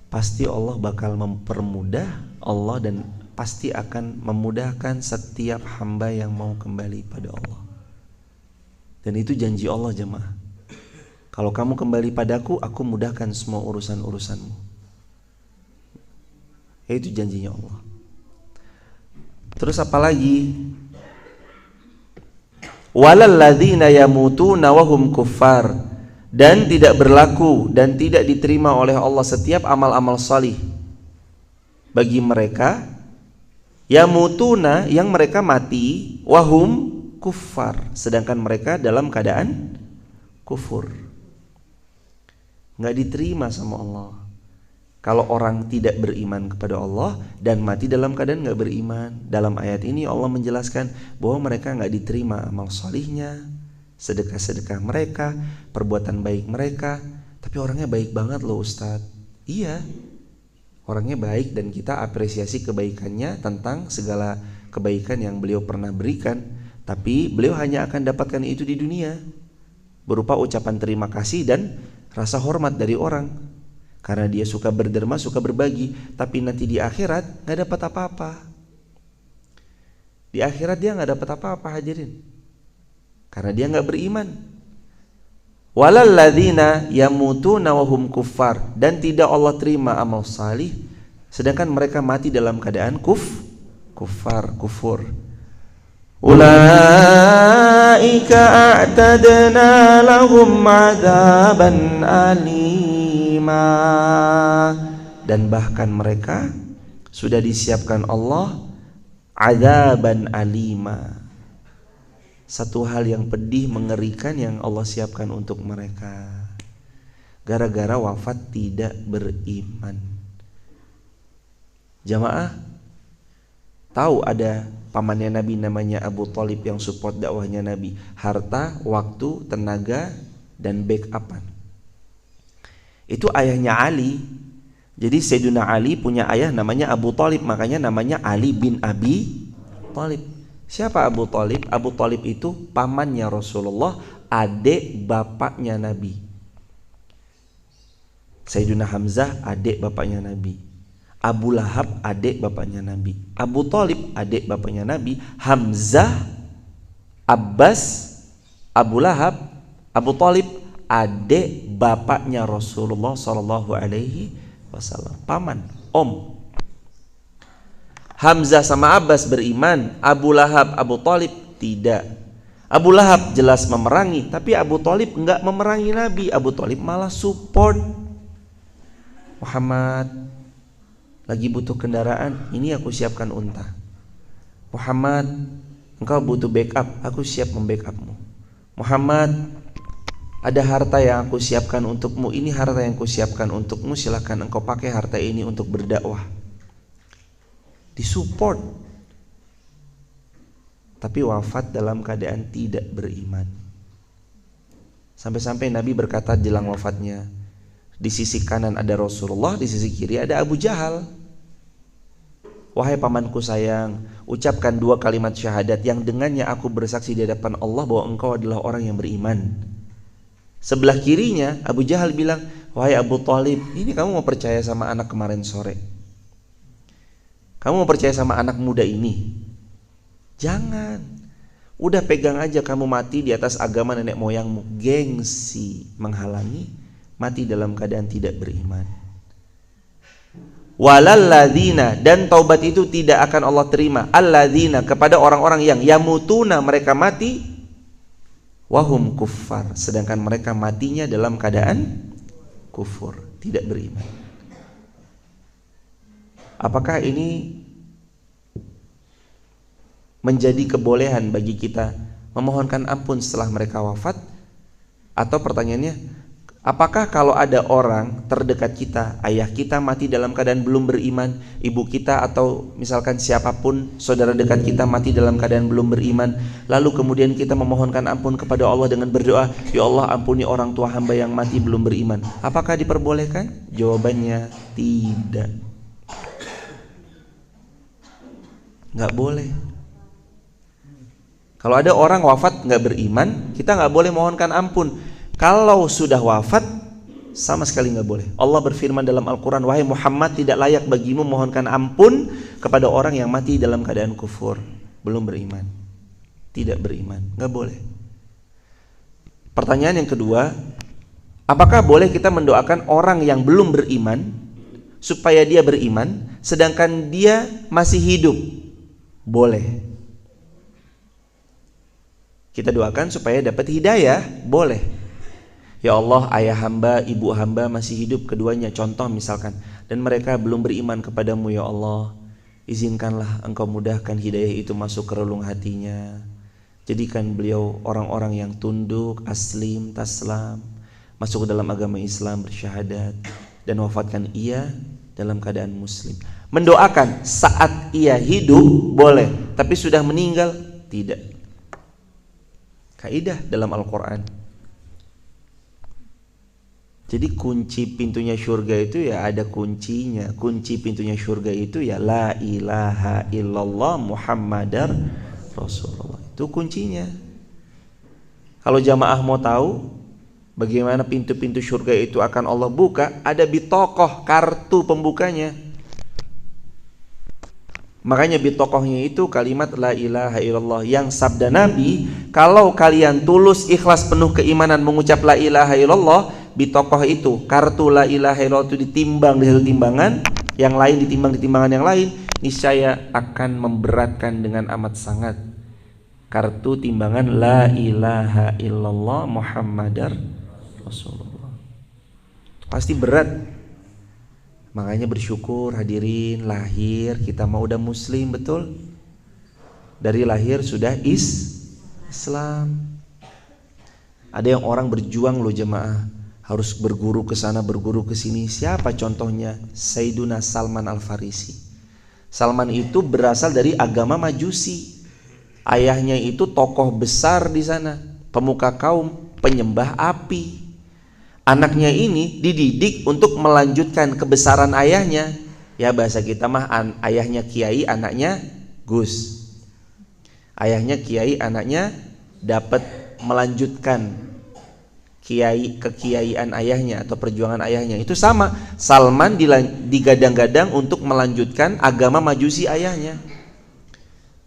Pasti Allah bakal mempermudah Allah dan pasti akan memudahkan setiap hamba yang mau kembali pada Allah. Dan itu janji Allah jemaah. Kalau kamu kembali padaku, aku mudahkan semua urusan-urusanmu. Itu janjinya Allah. Terus apa lagi? Walalladzina yamutuna wa hum kuffar. Dan tidak berlaku dan tidak diterima oleh Allah setiap amal-amal salih bagi mereka yamutuna yang mereka mati wahum kuffar, sedangkan mereka dalam keadaan kufur. Nggak diterima sama Allah kalau orang tidak beriman kepada Allah dan mati dalam keadaan nggak beriman. Dalam ayat ini Allah menjelaskan bahwa mereka nggak diterima amal salihnya, sedekah-sedekah mereka, perbuatan baik mereka. Tapi orangnya baik banget loh Ustadz. Iya, orangnya baik dan kita apresiasi kebaikannya tentang segala kebaikan yang beliau pernah berikan. Tapi beliau hanya akan dapatkan itu di dunia, berupa ucapan terima kasih dan rasa hormat dari orang, karena dia suka berderma, suka berbagi. Tapi nanti di akhirat gak dapat apa-apa. Di akhirat dia gak dapat apa-apa hadirin, karena dia nggak beriman. Walalladzina yamutuna wa hum kuffar, dan tidak Allah terima amal salih sedangkan mereka mati dalam keadaan kufur. Ulaika a'tadna lahum 'adzaban alima. Dan bahkan mereka sudah disiapkan Allah adzaban alima, satu hal yang pedih mengerikan yang Allah siapkan untuk mereka gara-gara wafat tidak beriman. Jamaah tahu ada pamannya Nabi namanya Abu Thalib yang support dakwahnya Nabi, harta, waktu, tenaga, dan backupan. Itu ayahnya Ali. Jadi Sayyidina Ali punya ayah namanya Abu Thalib, makanya namanya Ali bin Abi Thalib. Siapa Abu Thalib? Abu Thalib itu pamannya Rasulullah, adik bapaknya Nabi. Sayyidina Hamzah adik bapaknya Nabi. Abu Lahab adik bapaknya Nabi. Abu Thalib adik bapaknya Nabi. Hamzah, Abbas, Abu Lahab, Abu Thalib adik bapaknya Rasulullah Sallallahu Alaihi Wasallam. Paman, om. Hamzah sama Abbas beriman, Abu Lahab, Abu Thalib tidak. Abu Lahab jelas memerangi, tapi Abu Thalib enggak memerangi Nabi. Abu Thalib malah support. Muhammad lagi butuh kendaraan, ini aku siapkan unta. Muhammad, engkau butuh backup, aku siap membackupmu. Muhammad, ada harta yang aku siapkan untukmu, ini harta yang aku siapkan untukmu, silakan engkau pakai harta ini untuk berdakwah. Disupport. Tapi wafat dalam keadaan tidak beriman. Sampai-sampai Nabi berkata jelang wafatnya, di sisi kanan ada Rasulullah, di sisi kiri ada Abu Jahal. Wahai pamanku sayang, ucapkan 2 kalimat syahadat yang dengannya aku bersaksi di hadapan Allah bahwa engkau adalah orang yang beriman. Sebelah kirinya Abu Jahal bilang, wahai Abu Thalib, ini kamu mau percaya sama anak kemarin sore? Kamu mau percaya sama anak muda ini? Jangan. Udah pegang aja kamu mati di atas agama nenek moyangmu. Gengsi menghalangi, mati dalam keadaan tidak beriman. Walalladzina, dan taubat itu tidak akan Allah terima, alladzina, kepada orang-orang yang yamutuna, mereka mati wahum kuffar, sedangkan mereka matinya dalam keadaan kufur, tidak beriman. Apakah ini menjadi kebolehan bagi kita memohonkan ampun setelah mereka wafat? Atau pertanyaannya, apakah kalau ada orang terdekat kita, ayah kita mati dalam keadaan belum beriman, ibu kita atau misalkan siapapun saudara dekat kita mati dalam keadaan belum beriman, lalu kemudian kita memohonkan ampun kepada Allah dengan berdoa, ya Allah ampuni orang tua hamba yang mati belum beriman, apakah diperbolehkan? Jawabannya tidak. Nggak boleh. Kalau ada orang wafat nggak beriman, kita nggak boleh mohonkan ampun. Kalau sudah wafat, sama sekali nggak boleh. Allah berfirman dalam Al-Quran, wahai Muhammad, tidak layak bagimu mohonkan ampun kepada orang yang mati dalam keadaan kufur, belum beriman, tidak beriman, nggak boleh. Pertanyaan yang kedua, apakah boleh kita mendoakan orang yang belum beriman supaya dia beriman, sedangkan dia masih hidup? Boleh. Kita doakan supaya dapat hidayah, boleh. Ya Allah, ayah hamba, ibu hamba masih hidup keduanya, contoh misalkan, dan mereka belum beriman kepadamu ya Allah, izinkanlah engkau mudahkan hidayah itu masuk ke relung hatinya. Jadikan beliau orang-orang yang tunduk, aslim, taslam, masuk ke dalam agama Islam, bersyahadat, dan wafatkan ia dalam keadaan muslim. Mendoakan saat ia hidup boleh, tapi sudah meninggal tidak. Kaidah dalam Al-Quran. Jadi kunci pintunya surga itu ya ada kuncinya. Kunci pintunya surga itu ya la ilaha illallah Muhammadar Rasulullah. Itu kuncinya. Kalau jamaah mau tahu bagaimana pintu-pintu surga itu akan Allah buka, ada bitokoh, kartu pembukanya. Makanya bitokohnya itu kalimat la ilaha illallah, yang sabda Nabi, kalau kalian tulus ikhlas penuh keimanan mengucap la ilaha illallah, bitokoh itu, kartu la ilaha illallah itu ditimbang di satu timbangan, yang lain ditimbang di timbangan yang lain, niscaya akan memberatkan dengan amat sangat. kartu timbangan la ilaha illallah Muhammadar Rasulullah. Pasti berat. Makanya bersyukur hadirin, lahir kita mau udah muslim, betul? Dari lahir sudah Islam. Ada yang orang berjuang loh jemaah, harus berguru ke sana, berguru ke sini. Siapa contohnya? Sayyiduna Salman Al-Farisi. Salman itu berasal dari agama Majusi. Ayahnya itu tokoh besar di sana, pemuka kaum, penyembah api. Anaknya ini dididik untuk melanjutkan kebesaran ayahnya. Ya bahasa kita mah ayahnya kiai, anaknya Gus. Ayahnya kiai, anaknya dapat melanjutkan kekiaian ayahnya atau perjuangan ayahnya. Itu sama, Salman digadang-gadang untuk melanjutkan agama Majusi ayahnya.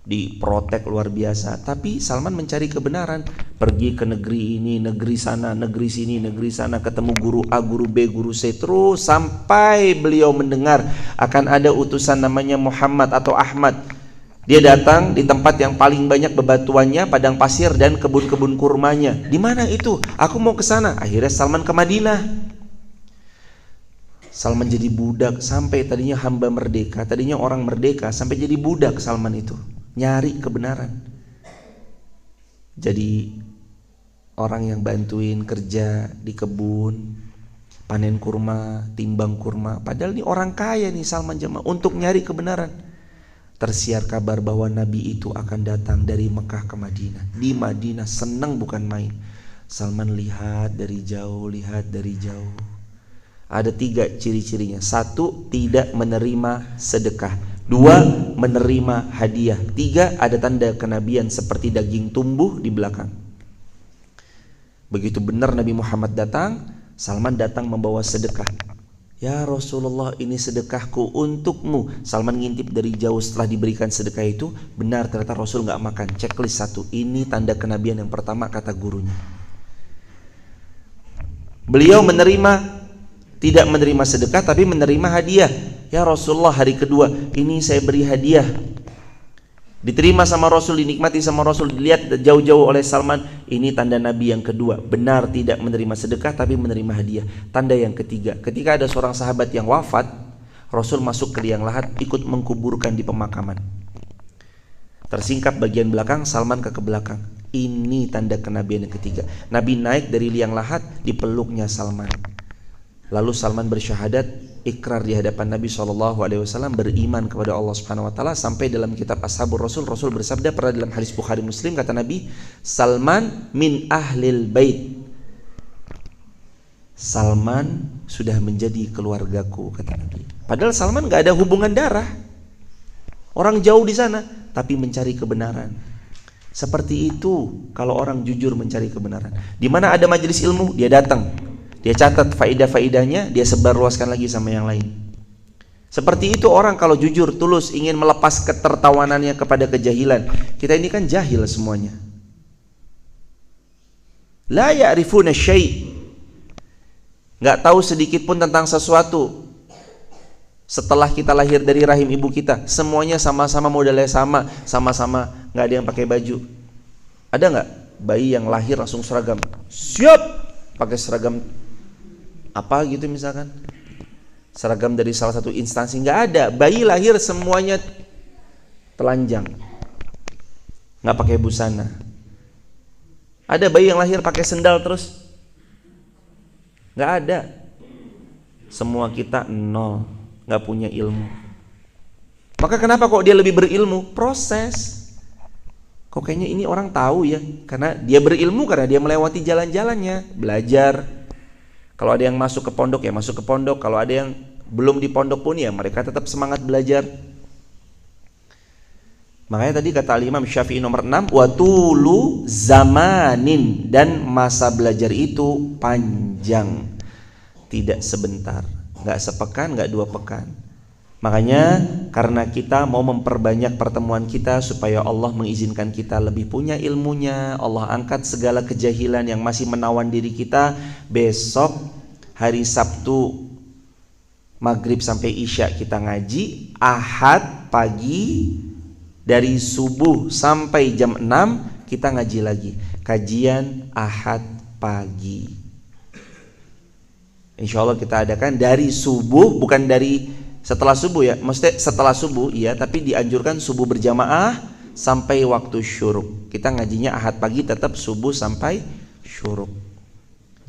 Diprotek luar biasa, tapi Salman mencari kebenaran. Pergi ke negeri ini, negeri sana, negeri sini, negeri sana, ketemu guru A, guru B, guru C, terus sampai beliau mendengar akan ada utusan namanya Muhammad atau Ahmad. Dia datang di tempat yang paling banyak bebatuannya, padang pasir dan kebun-kebun kurmanya. Di mana itu? Aku mau ke sana. Akhirnya Salman ke Madinah. Salman jadi budak, sampai tadinya hamba merdeka, tadinya orang merdeka, sampai jadi budak Salman itu. Nyari kebenaran. Jadi orang yang bantuin kerja di kebun, panen kurma, timbang kurma. Padahal ini orang kaya nih Salman jemaah, untuk nyari kebenaran. Tersiar kabar bahwa Nabi itu akan datang dari Mekah ke Madinah. Di Madinah senang bukan main. Salman lihat dari jauh, lihat dari jauh. Ada 3 ciri-cirinya. 1, tidak menerima sedekah. 2, menerima hadiah. 3, ada tanda kenabian seperti daging tumbuh di belakang. Begitu benar Nabi Muhammad datang, Salman datang membawa sedekah. Ya Rasulullah, ini sedekahku untukmu. Salman ngintip dari jauh setelah diberikan sedekah itu. Benar, ternyata Rasul gak makan. Checklist 1, ini tanda kenabian yang pertama kata gurunya. Beliau tidak menerima sedekah tapi menerima hadiah. Ya Rasulullah, hari kedua ini saya beri hadiah. Diterima sama Rasul, dinikmati sama Rasul, dilihat jauh-jauh oleh Salman. Ini tanda Nabi yang kedua. Benar tidak menerima sedekah tapi menerima hadiah. Tanda yang ketiga, ketika ada seorang sahabat yang wafat, Rasul masuk ke liang lahat, ikut mengkuburkan di pemakaman. Tersingkap bagian belakang, Salman ke belakang. Ini tanda kenabian yang ketiga. Nabi naik dari liang lahat, dipeluknya Salman. Lalu Salman bersyahadat, ikrar di hadapan Nabi SAW, beriman kepada Allah Subhanahu Wa Taala. Sampai dalam kitab Ashabur Rasul, Rasul bersabda pernah dalam hadis Bukhari Muslim, kata Nabi, Salman min ahlil bait. Salman sudah menjadi keluargaku, kata Nabi. Padahal Salman gak ada hubungan darah, orang jauh di sana, tapi mencari kebenaran. Seperti itu kalau orang jujur mencari kebenaran. Di mana ada majelis ilmu, dia datang. Dia catat faidah-faidahnya, dia sebarluaskan lagi sama yang lain. Seperti itu orang kalau jujur, tulus, ingin melepas ketertawanannya kepada kejahilan. Kita ini kan jahil semuanya. La ya'rifuna syai'. Gak tahu sedikit pun tentang sesuatu. Setelah kita lahir dari rahim ibu kita, semuanya sama-sama modelnya sama, sama-sama gak ada yang pakai baju. Ada gak bayi yang lahir langsung seragam? Siap! Pakai seragam apa gitu misalkan, seragam dari salah satu instansi. Nggak ada. Bayi lahir semuanya telanjang, nggak pakai busana. Ada bayi yang lahir pakai sendal terus? Nggak ada. Semua kita nol, nggak punya ilmu. Maka kenapa kok dia lebih berilmu? Proses. Kok kayaknya ini orang tahu ya? Karena dia berilmu, karena dia melewati jalan-jalannya, belajar. Kalau ada yang masuk ke pondok ya masuk ke pondok. Kalau ada yang belum di pondok pun ya mereka tetap semangat belajar. Makanya tadi kata Imam Syafi'i nomor 6, watulu zamanin, dan masa belajar itu panjang, tidak sebentar, nggak sepekan, nggak 2 pekan. Makanya karena kita mau memperbanyak pertemuan kita supaya Allah mengizinkan kita lebih punya ilmunya, Allah angkat segala kejahilan yang masih menawan diri kita. Besok hari Sabtu maghrib sampai isya kita ngaji, Ahad pagi dari subuh sampai jam 6 kita ngaji lagi. Kajian Ahad pagi. Insya Allah kita adakan dari subuh, bukan dari setelah subuh ya. Maksudnya setelah subuh iya, tapi dianjurkan subuh berjamaah sampai waktu syuruk. Kita ngajinya Ahad pagi tetap subuh sampai syuruk.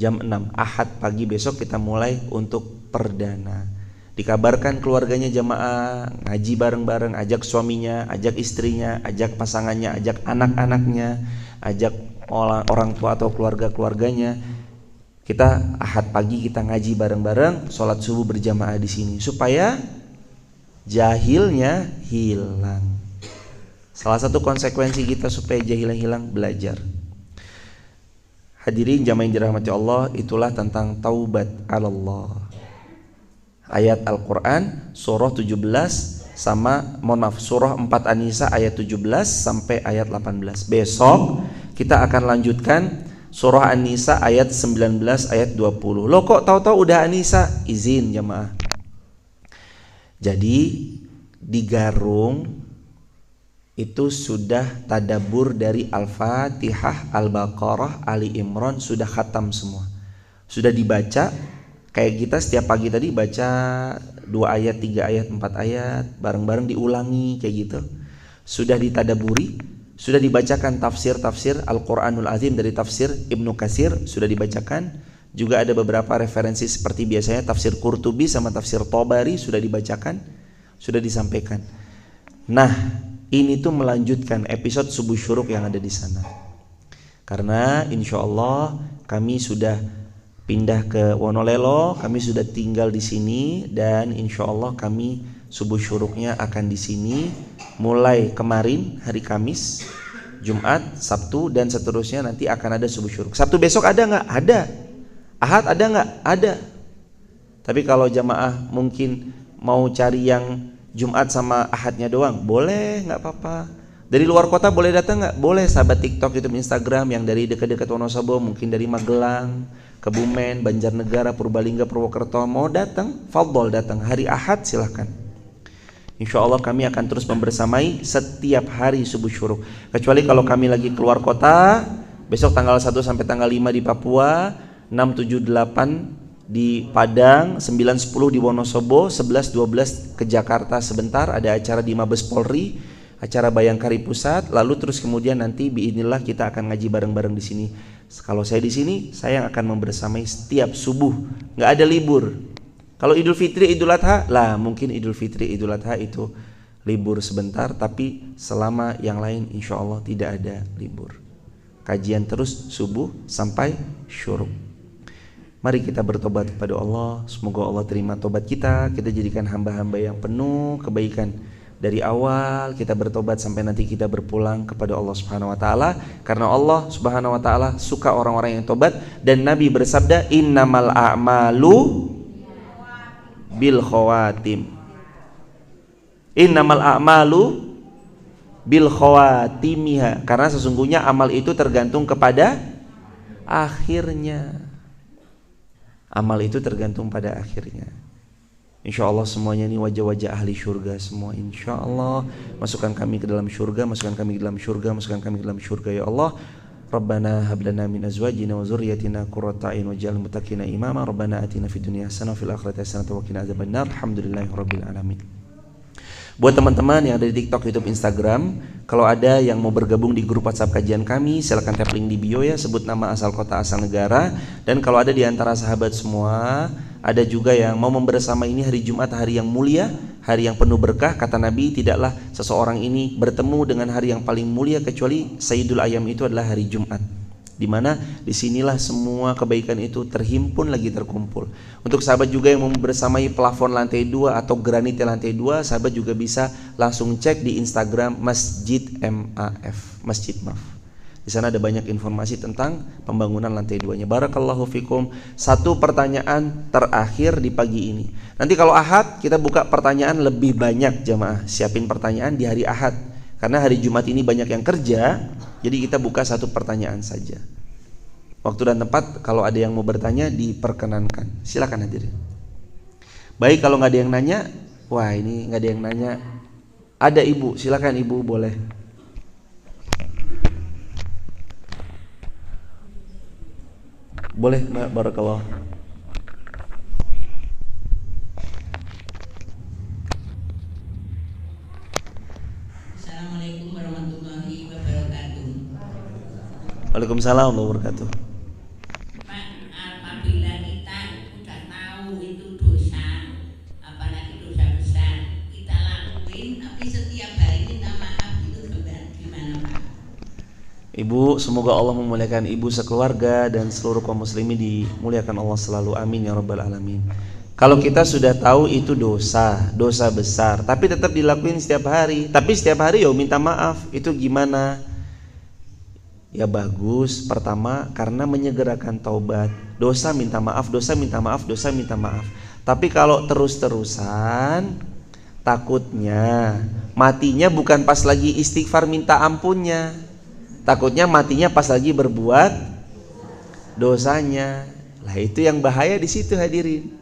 Jam 6 Ahad pagi besok kita mulai untuk perdana. Dikabarkan keluarganya jamaah, ngaji bareng-bareng, ajak suaminya, ajak istrinya, ajak pasangannya, ajak anak-anaknya, ajak orang tua atau keluarga-keluarganya. Kita Ahad pagi kita ngaji bareng-bareng, sholat subuh berjamaah di sini supaya jahilnya hilang. Salah satu konsekuensi kita supaya jahilnya hilang, belajar. Hadirin jamaah yang dirahmati Allah, itulah tentang taubat Allah. Ayat Al-Quran surah 17 sama surah 4 An-Nisa ayat 17 sampai ayat 18. Besok kita akan lanjutkan surah An-Nisa ayat 19 ayat 20. Loh kok tahu-tahu udah An-Nisa? Izin jamaah. Jadi di Garung itu sudah tadabbur dari Al-Fatihah, Al-Baqarah, Ali Imran sudah khatam semua. Sudah dibaca. Kayak kita setiap pagi tadi baca 2 ayat, 3 ayat, 4 ayat, bareng-bareng diulangi kayak gitu. Sudah ditadaburi, sudah dibacakan tafsir-tafsir Al-Quranul Azim dari tafsir Ibnu Katsir sudah dibacakan. Juga ada beberapa referensi seperti biasanya tafsir Qurtubi sama tafsir Tabari sudah dibacakan, sudah disampaikan. Nah, ini tuh melanjutkan episode subuh syuruk yang ada di sana. Karena insya Allah kami sudah pindah ke Wonolelo, kami sudah tinggal di sini dan insya Allah kami subuh syuruknya akan di sini mulai kemarin hari Kamis, Jumat, Sabtu dan seterusnya nanti akan ada subuh syuruk. Sabtu besok ada nggak? Ada. Ahad ada nggak? Ada. Tapi kalau jamaah mungkin mau cari yang Jumat sama Ahadnya doang, boleh, nggak apa-apa. Dari luar kota boleh datang nggak? Boleh. Sahabat TikTok, YouTube, Instagram yang dari dekat-dekat Wonosobo, mungkin dari Magelang, Kebumen, Banjarnegara, Purbalingga, Purwokerto mau datang, fadhol datang hari Ahad silahkan. Insya Allah kami akan terus membersamai setiap hari subuh syuruk. Kecuali kalau kami lagi keluar kota, besok tanggal 1 sampai tanggal 5 di Papua, 6, 7, 8 di Padang, 9, 10 di Wonosobo, 11, 12 ke Jakarta sebentar, ada acara di Mabes Polri, acara Bayangkari Pusat, lalu terus kemudian nanti biidznillah kita akan ngaji bareng-bareng di sini. Kalau saya di sini, saya yang akan membersamai setiap subuh, nggak ada libur. Kalau Idul Fitri, Idul Adha, lah mungkin Idul Fitri, Idul Adha itu libur sebentar, tapi selama yang lain insya Allah tidak ada libur. Kajian terus subuh sampai syuruk. Mari kita bertobat kepada Allah. Semoga Allah terima tobat kita. Kita jadikan hamba-hamba yang penuh kebaikan. Dari awal kita bertobat sampai nanti kita berpulang kepada Allah Subhanahu wa taala, karena Allah Subhanahu wa taala suka orang-orang yang tobat dan Nabi bersabda innamal a'malu bil khawatim. Innamal a'malu bil khawatimiha, karena sesungguhnya amal itu tergantung kepada akhirnya. Amal itu tergantung pada akhirnya. Insya Allah semuanya ini wajah-wajah ahli syurga semua. Insya Allah masukkan kami ke dalam syurga, masukkan kami ke dalam syurga, masukkan kami ke dalam syurga ya Allah. Rabbana hab lana min azwajina wa dzurriyyatina qurrata a'yun waj'alna muttaqina imama. Rabbana atina fid dunya hasanah wa fil akhirati hasanah wa qina adzabannar. Alhamdulillahirabbil alamin. Buat teman-teman yang ada di TikTok, YouTube, Instagram, kalau ada yang mau bergabung di grup WhatsApp kajian kami, silakan tap link di bio ya, sebut nama, asal kota, asal negara. Dan kalau ada di antara sahabat semua, ada juga yang mau membersama ini hari Jumat, hari yang mulia, hari yang penuh berkah. Kata Nabi, tidaklah seseorang ini bertemu dengan hari yang paling mulia kecuali Sayyidul Ayyam itu adalah hari Jumat, di mana disinilah semua kebaikan itu terhimpun lagi terkumpul. Untuk sahabat juga yang mau bersamai plafon lantai 2 atau granit lantai 2, sahabat juga bisa langsung cek di Instagram Masjid MAF, Masjid Maf. Di sana ada banyak informasi tentang pembangunan lantai 2-nya. Barakallahu fikum. Satu pertanyaan terakhir di pagi ini. Nanti kalau Ahad kita buka pertanyaan lebih banyak jamaah. Siapin pertanyaan di hari Ahad. Karena hari Jumat ini banyak yang kerja, jadi kita buka satu pertanyaan saja. Waktu dan tempat kalau ada yang mau bertanya diperkenankan. Silakan hadirin. Baik, kalau nggak ada yang nanya, wah ini nggak ada yang nanya. Ada ibu, silakan ibu boleh. Boleh Mbak, barakallah. Assalamualaikum warahmatullahi wabarakatuh. Waalaikumsalam warahmatullahi wabarakatuh. Pak, apabila kita sudah tahu itu dosa, apalagi dosa besar, kita lakuin, tapi setiap hari minta maaf, itu gimana Pak? Ibu, semoga Allah memuliakan ibu sekeluarga dan seluruh kaum muslimin dimuliakan Allah selalu. Amin ya rabbal alamin. Kalau kita sudah tahu itu dosa besar, tapi tetap dilakuin setiap hari. Tapi setiap hari ya minta maaf, itu gimana? Ya bagus. Pertama, karena menyegerakan taubat. Dosa minta maaf, dosa minta maaf, dosa minta maaf. Tapi kalau terus-terusan, takutnya matinya bukan pas lagi istighfar minta ampunnya. Takutnya matinya pas lagi berbuat dosanya. Lah itu yang bahaya di situ hadirin.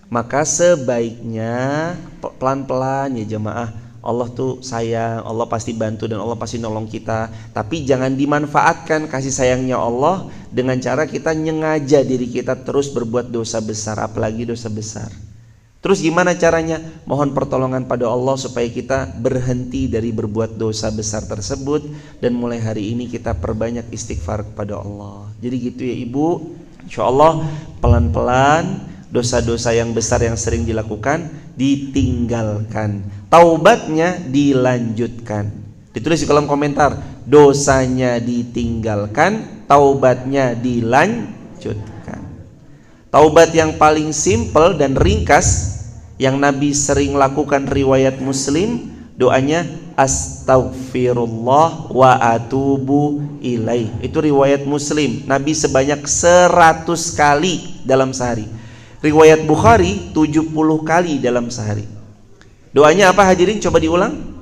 Maka sebaiknya pelan-pelan ya jemaah. Allah tuh sayang, Allah pasti bantu dan Allah pasti nolong kita. Tapi jangan dimanfaatkan kasih sayangnya Allah dengan cara kita nyengaja diri kita terus berbuat dosa besar, apalagi dosa besar. Terus gimana caranya? Mohon pertolongan pada Allah supaya kita berhenti dari berbuat dosa besar tersebut, dan mulai hari ini kita perbanyak istighfar kepada Allah. Jadi gitu ya Ibu. Insya Allah pelan-pelan dosa-dosa yang besar yang sering dilakukan ditinggalkan, taubatnya dilanjutkan. Ditulis di kolom komentar, dosanya ditinggalkan, taubatnya dilanjutkan. Taubat yang paling simpel dan ringkas yang Nabi sering lakukan riwayat Muslim, doanya astaghfirullah wa atubu ilaih. Itu riwayat Muslim, Nabi sebanyak 100 kali dalam sehari. Riwayat Bukhari 70 kali dalam sehari. Doanya apa hadirin? Coba diulang.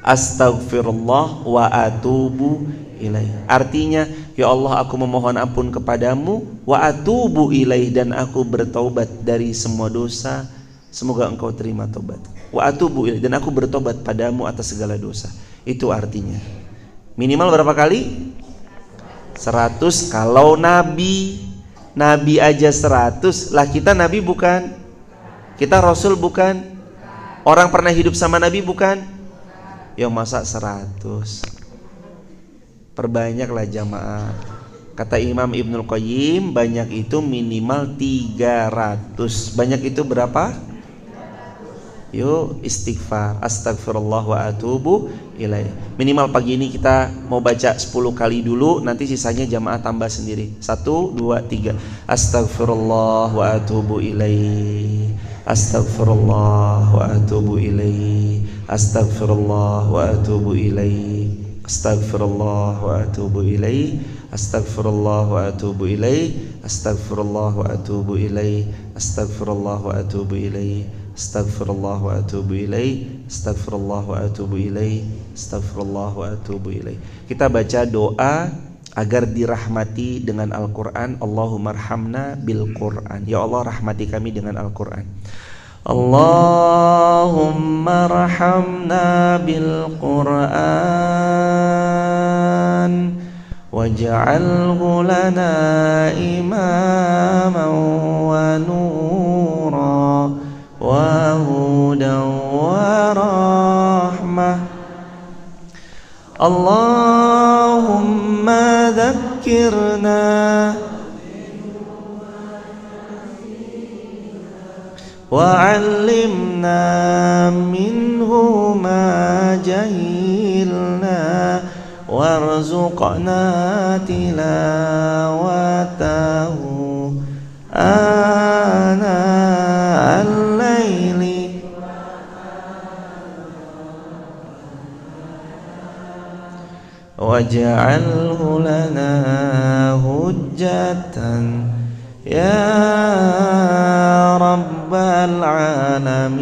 Astaghfirullah wa atubu ilaih. Artinya, ya Allah, aku memohon ampun kepadamu, wa atubu ilaih, dan aku bertaubat dari semua dosa, semoga engkau terima taubat. Wa atubu ilaih, dan aku bertobat padamu atas segala dosa. Itu artinya. Minimal berapa kali? 100. Kalau Nabi aja 100, lah kita Nabi bukan? Kita Rasul bukan? Orang pernah hidup sama Nabi bukan? Ya masa 100? Perbanyaklah jamaah. Kata Imam Ibnul Qayyim, banyak itu minimal 300. Banyak itu berapa? Yuk istighfar, astagfirullah wa atubu ilaih. Minimal pagi ini kita mau baca 10 kali dulu, nanti sisanya jamaah tambah sendiri. 1, 2, 3. Astagfirullah wa atubu ilaih. Astagfirullah wa atubu ilaih. Astagfirullah wa atubu ilaih. Astagfirullah wa atubu ilaih. Astagfirullah wa atubu ilaih. Astagfirullah wa atubu ilaih. Astagfirullah wa atubu ilaih. Astaghfirullah wa atubu ilaih. Astaghfirullah wa atubu ilaih. Astaghfirullah wa atubu ilaih. Kita baca doa agar dirahmati dengan Al-Quran. Allahumma arhamna bil Quran. Ya Allah, rahmati kami dengan Al-Quran. Allahumma arhamna bil Quran waj'alhu lana imaman wa nura wa hudan wa rahmah. Allahumma dzakkirna wa 'allimna minhu ma jahilna warzuqna tilawatahu ana al-laili waj'alhu lana hujjatan ya rabbal alamin.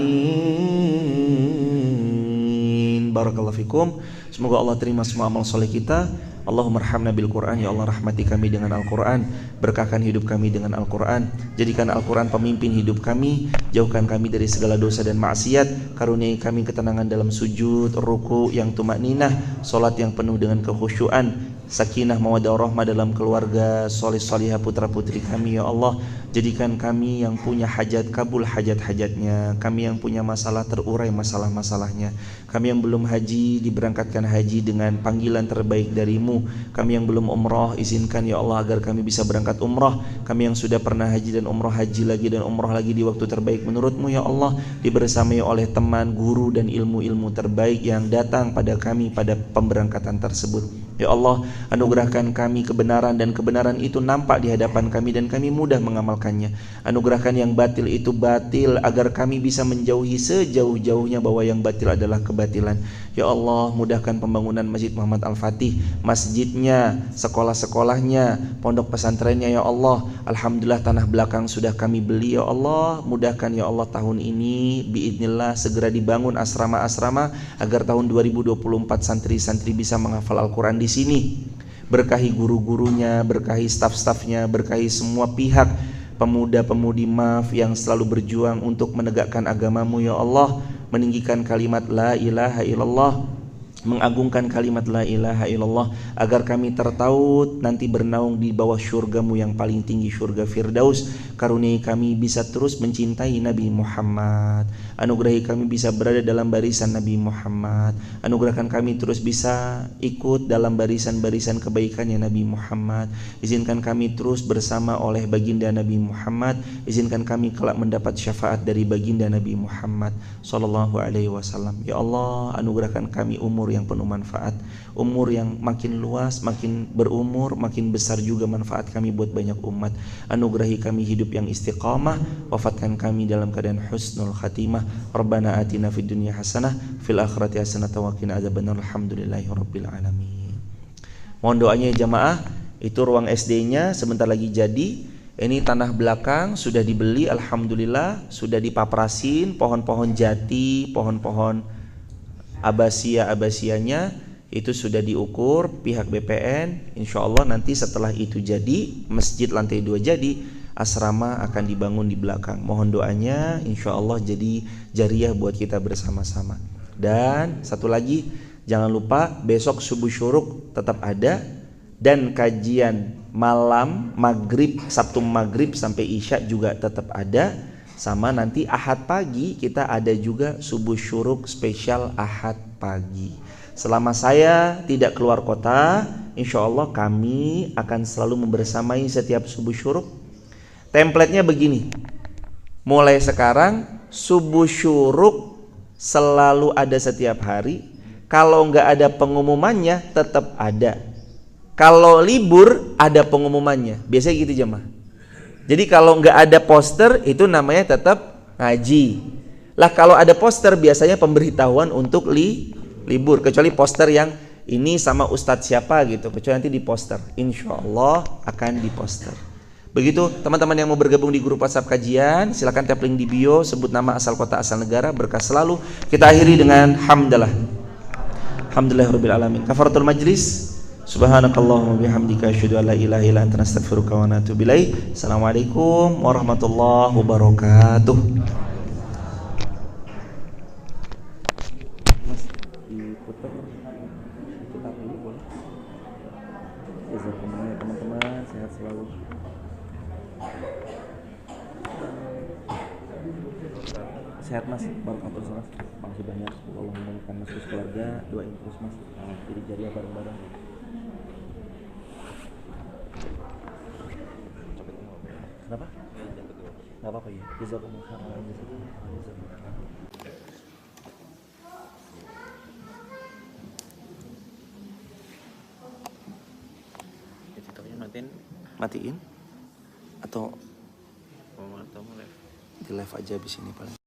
Barakallahu fikum. Semoga Allah terima semua amal soleh kita. Allahumma arhamna bil Quran. Ya Allah, rahmati kami dengan Al-Quran. Berkahkan hidup kami dengan Al-Quran. Jadikan Al-Quran pemimpin hidup kami. Jauhkan kami dari segala dosa dan maksiat. Karuniai kami ketenangan dalam sujud, ruku yang tumakninah, solat yang penuh dengan kekhusyuan. sakinah mawaddah warahmah dalam keluarga, soleh solihah putra putri kami ya Allah. Jadikan kami yang punya hajat kabul hajat-hajatnya, kami yang punya masalah terurai masalah-masalahnya, kami yang belum haji diberangkatkan haji dengan panggilan terbaik darimu, kami yang belum umrah izinkan ya Allah agar kami bisa berangkat umrah, kami yang sudah pernah haji dan umrah haji lagi dan umrah lagi di waktu terbaik menurutmu ya Allah, dibersamai oleh teman, guru dan ilmu-ilmu terbaik yang datang pada kami pada pemberangkatan tersebut. Ya Allah, anugerahkan kami kebenaran dan kebenaran itu nampak di hadapan kami dan kami mudah mengamalkannya. Anugerahkan yang batil itu batil agar kami bisa menjauhi sejauh-jauhnya bahwa yang batil adalah kebatilan. Ya Allah, mudahkan pembangunan Masjid Muhammad Al-Fatih, masjidnya, sekolah-sekolahnya, pondok pesantrennya ya Allah. Alhamdulillah tanah belakang sudah kami beli ya Allah. Mudahkan ya Allah tahun ini biidznillah segera dibangun asrama-asrama agar tahun 2024 santri-santri bisa menghafal Al-Quran di sini. Berkahi guru-gurunya, berkahi staf-stafnya, berkahi semua pihak, pemuda-pemudi MAF yang selalu berjuang untuk menegakkan agamamu ya Allah, meninggikan kalimat la ilaha illallah, mengagungkan kalimat la ilaha illallah agar kami tertaut nanti bernaung di bawah syurgamu yang paling tinggi, syurga Firdaus. Karuniai kami bisa terus mencintai Nabi Muhammad, anugerahi kami bisa berada dalam barisan Nabi Muhammad, anugerahkan kami terus bisa ikut dalam barisan-barisan kebaikannya Nabi Muhammad. Izinkan kami terus bersama oleh baginda Nabi Muhammad, izinkan kami kelak mendapat syafaat dari baginda Nabi Muhammad sallallahu alaihi wasallam. Ya Allah, anugerahkan kami umur yang penuh manfaat, umur yang makin luas, makin berumur, makin besar juga manfaat kami buat banyak umat. Anugerahi kami hidup yang istiqamah, wafatkan kami dalam keadaan husnul khatimah. Rabbana atina fid dunya hasanah fil akhirati hasanah wa qina adzabannar. Alhamdulillahi rabbil alamin. Mohon doanya ya jamaah. Itu ruang SD-nya sebentar lagi jadi. Ini tanah belakang sudah dibeli, alhamdulillah, sudah dipaprasin pohon-pohon jati, pohon-pohon abasianya itu sudah diukur pihak BPN. Insya Allah nanti setelah itu jadi, masjid lantai 2 jadi, asrama akan dibangun di belakang. Mohon doanya, insya Allah jadi jariah buat kita bersama-sama. Dan satu lagi, jangan lupa besok subuh syuruk tetap ada, dan kajian malam maghrib, Sabtu maghrib sampai Isya juga tetap ada. Sama nanti Ahad pagi kita ada juga subuh syuruk spesial Ahad pagi. Selama saya tidak keluar kota, insya Allah kami akan selalu membersamai setiap subuh syuruk. Templatenya begini, mulai sekarang subuh syuruk selalu ada setiap hari. Kalau nggak ada pengumumannya tetap ada. Kalau libur ada pengumumannya. Biasanya gitu jemaah. Jadi kalau nggak ada poster itu namanya tetap ngaji. Lah kalau ada poster biasanya pemberitahuan untuk libur. Kecuali poster yang ini sama ustadz siapa gitu. Kecuali nanti di poster. Insya Allah akan di poster. Begitu teman-teman yang mau bergabung di grup WhatsApp kajian, silakan tap link di bio, sebut nama, asal kota, asal negara, berkah selalu. Kita akhiri dengan hamdalah. Alhamdulillahirabbil alamin. Kafaratul majlis. Subhanakallahumma bihamdika asyhadu an la ilaha illa anta astaghfiruka wa atubu ilaik. Assalamualaikum warahmatullahi wabarakatuh. Mas diputar kita dulu boleh? Jazakumullah teman-teman, sehat selalu. Sehat mas, barakatuh mas. Makasih banyak. Allah memudahkan mas terus keluarga, doain terus mas. Jadi jariah bareng-bareng. Kenapa? Gak apa-apa ya. Jazakumullah khairan. TikToknya matiin atau mau live? Di live aja abis ini paling.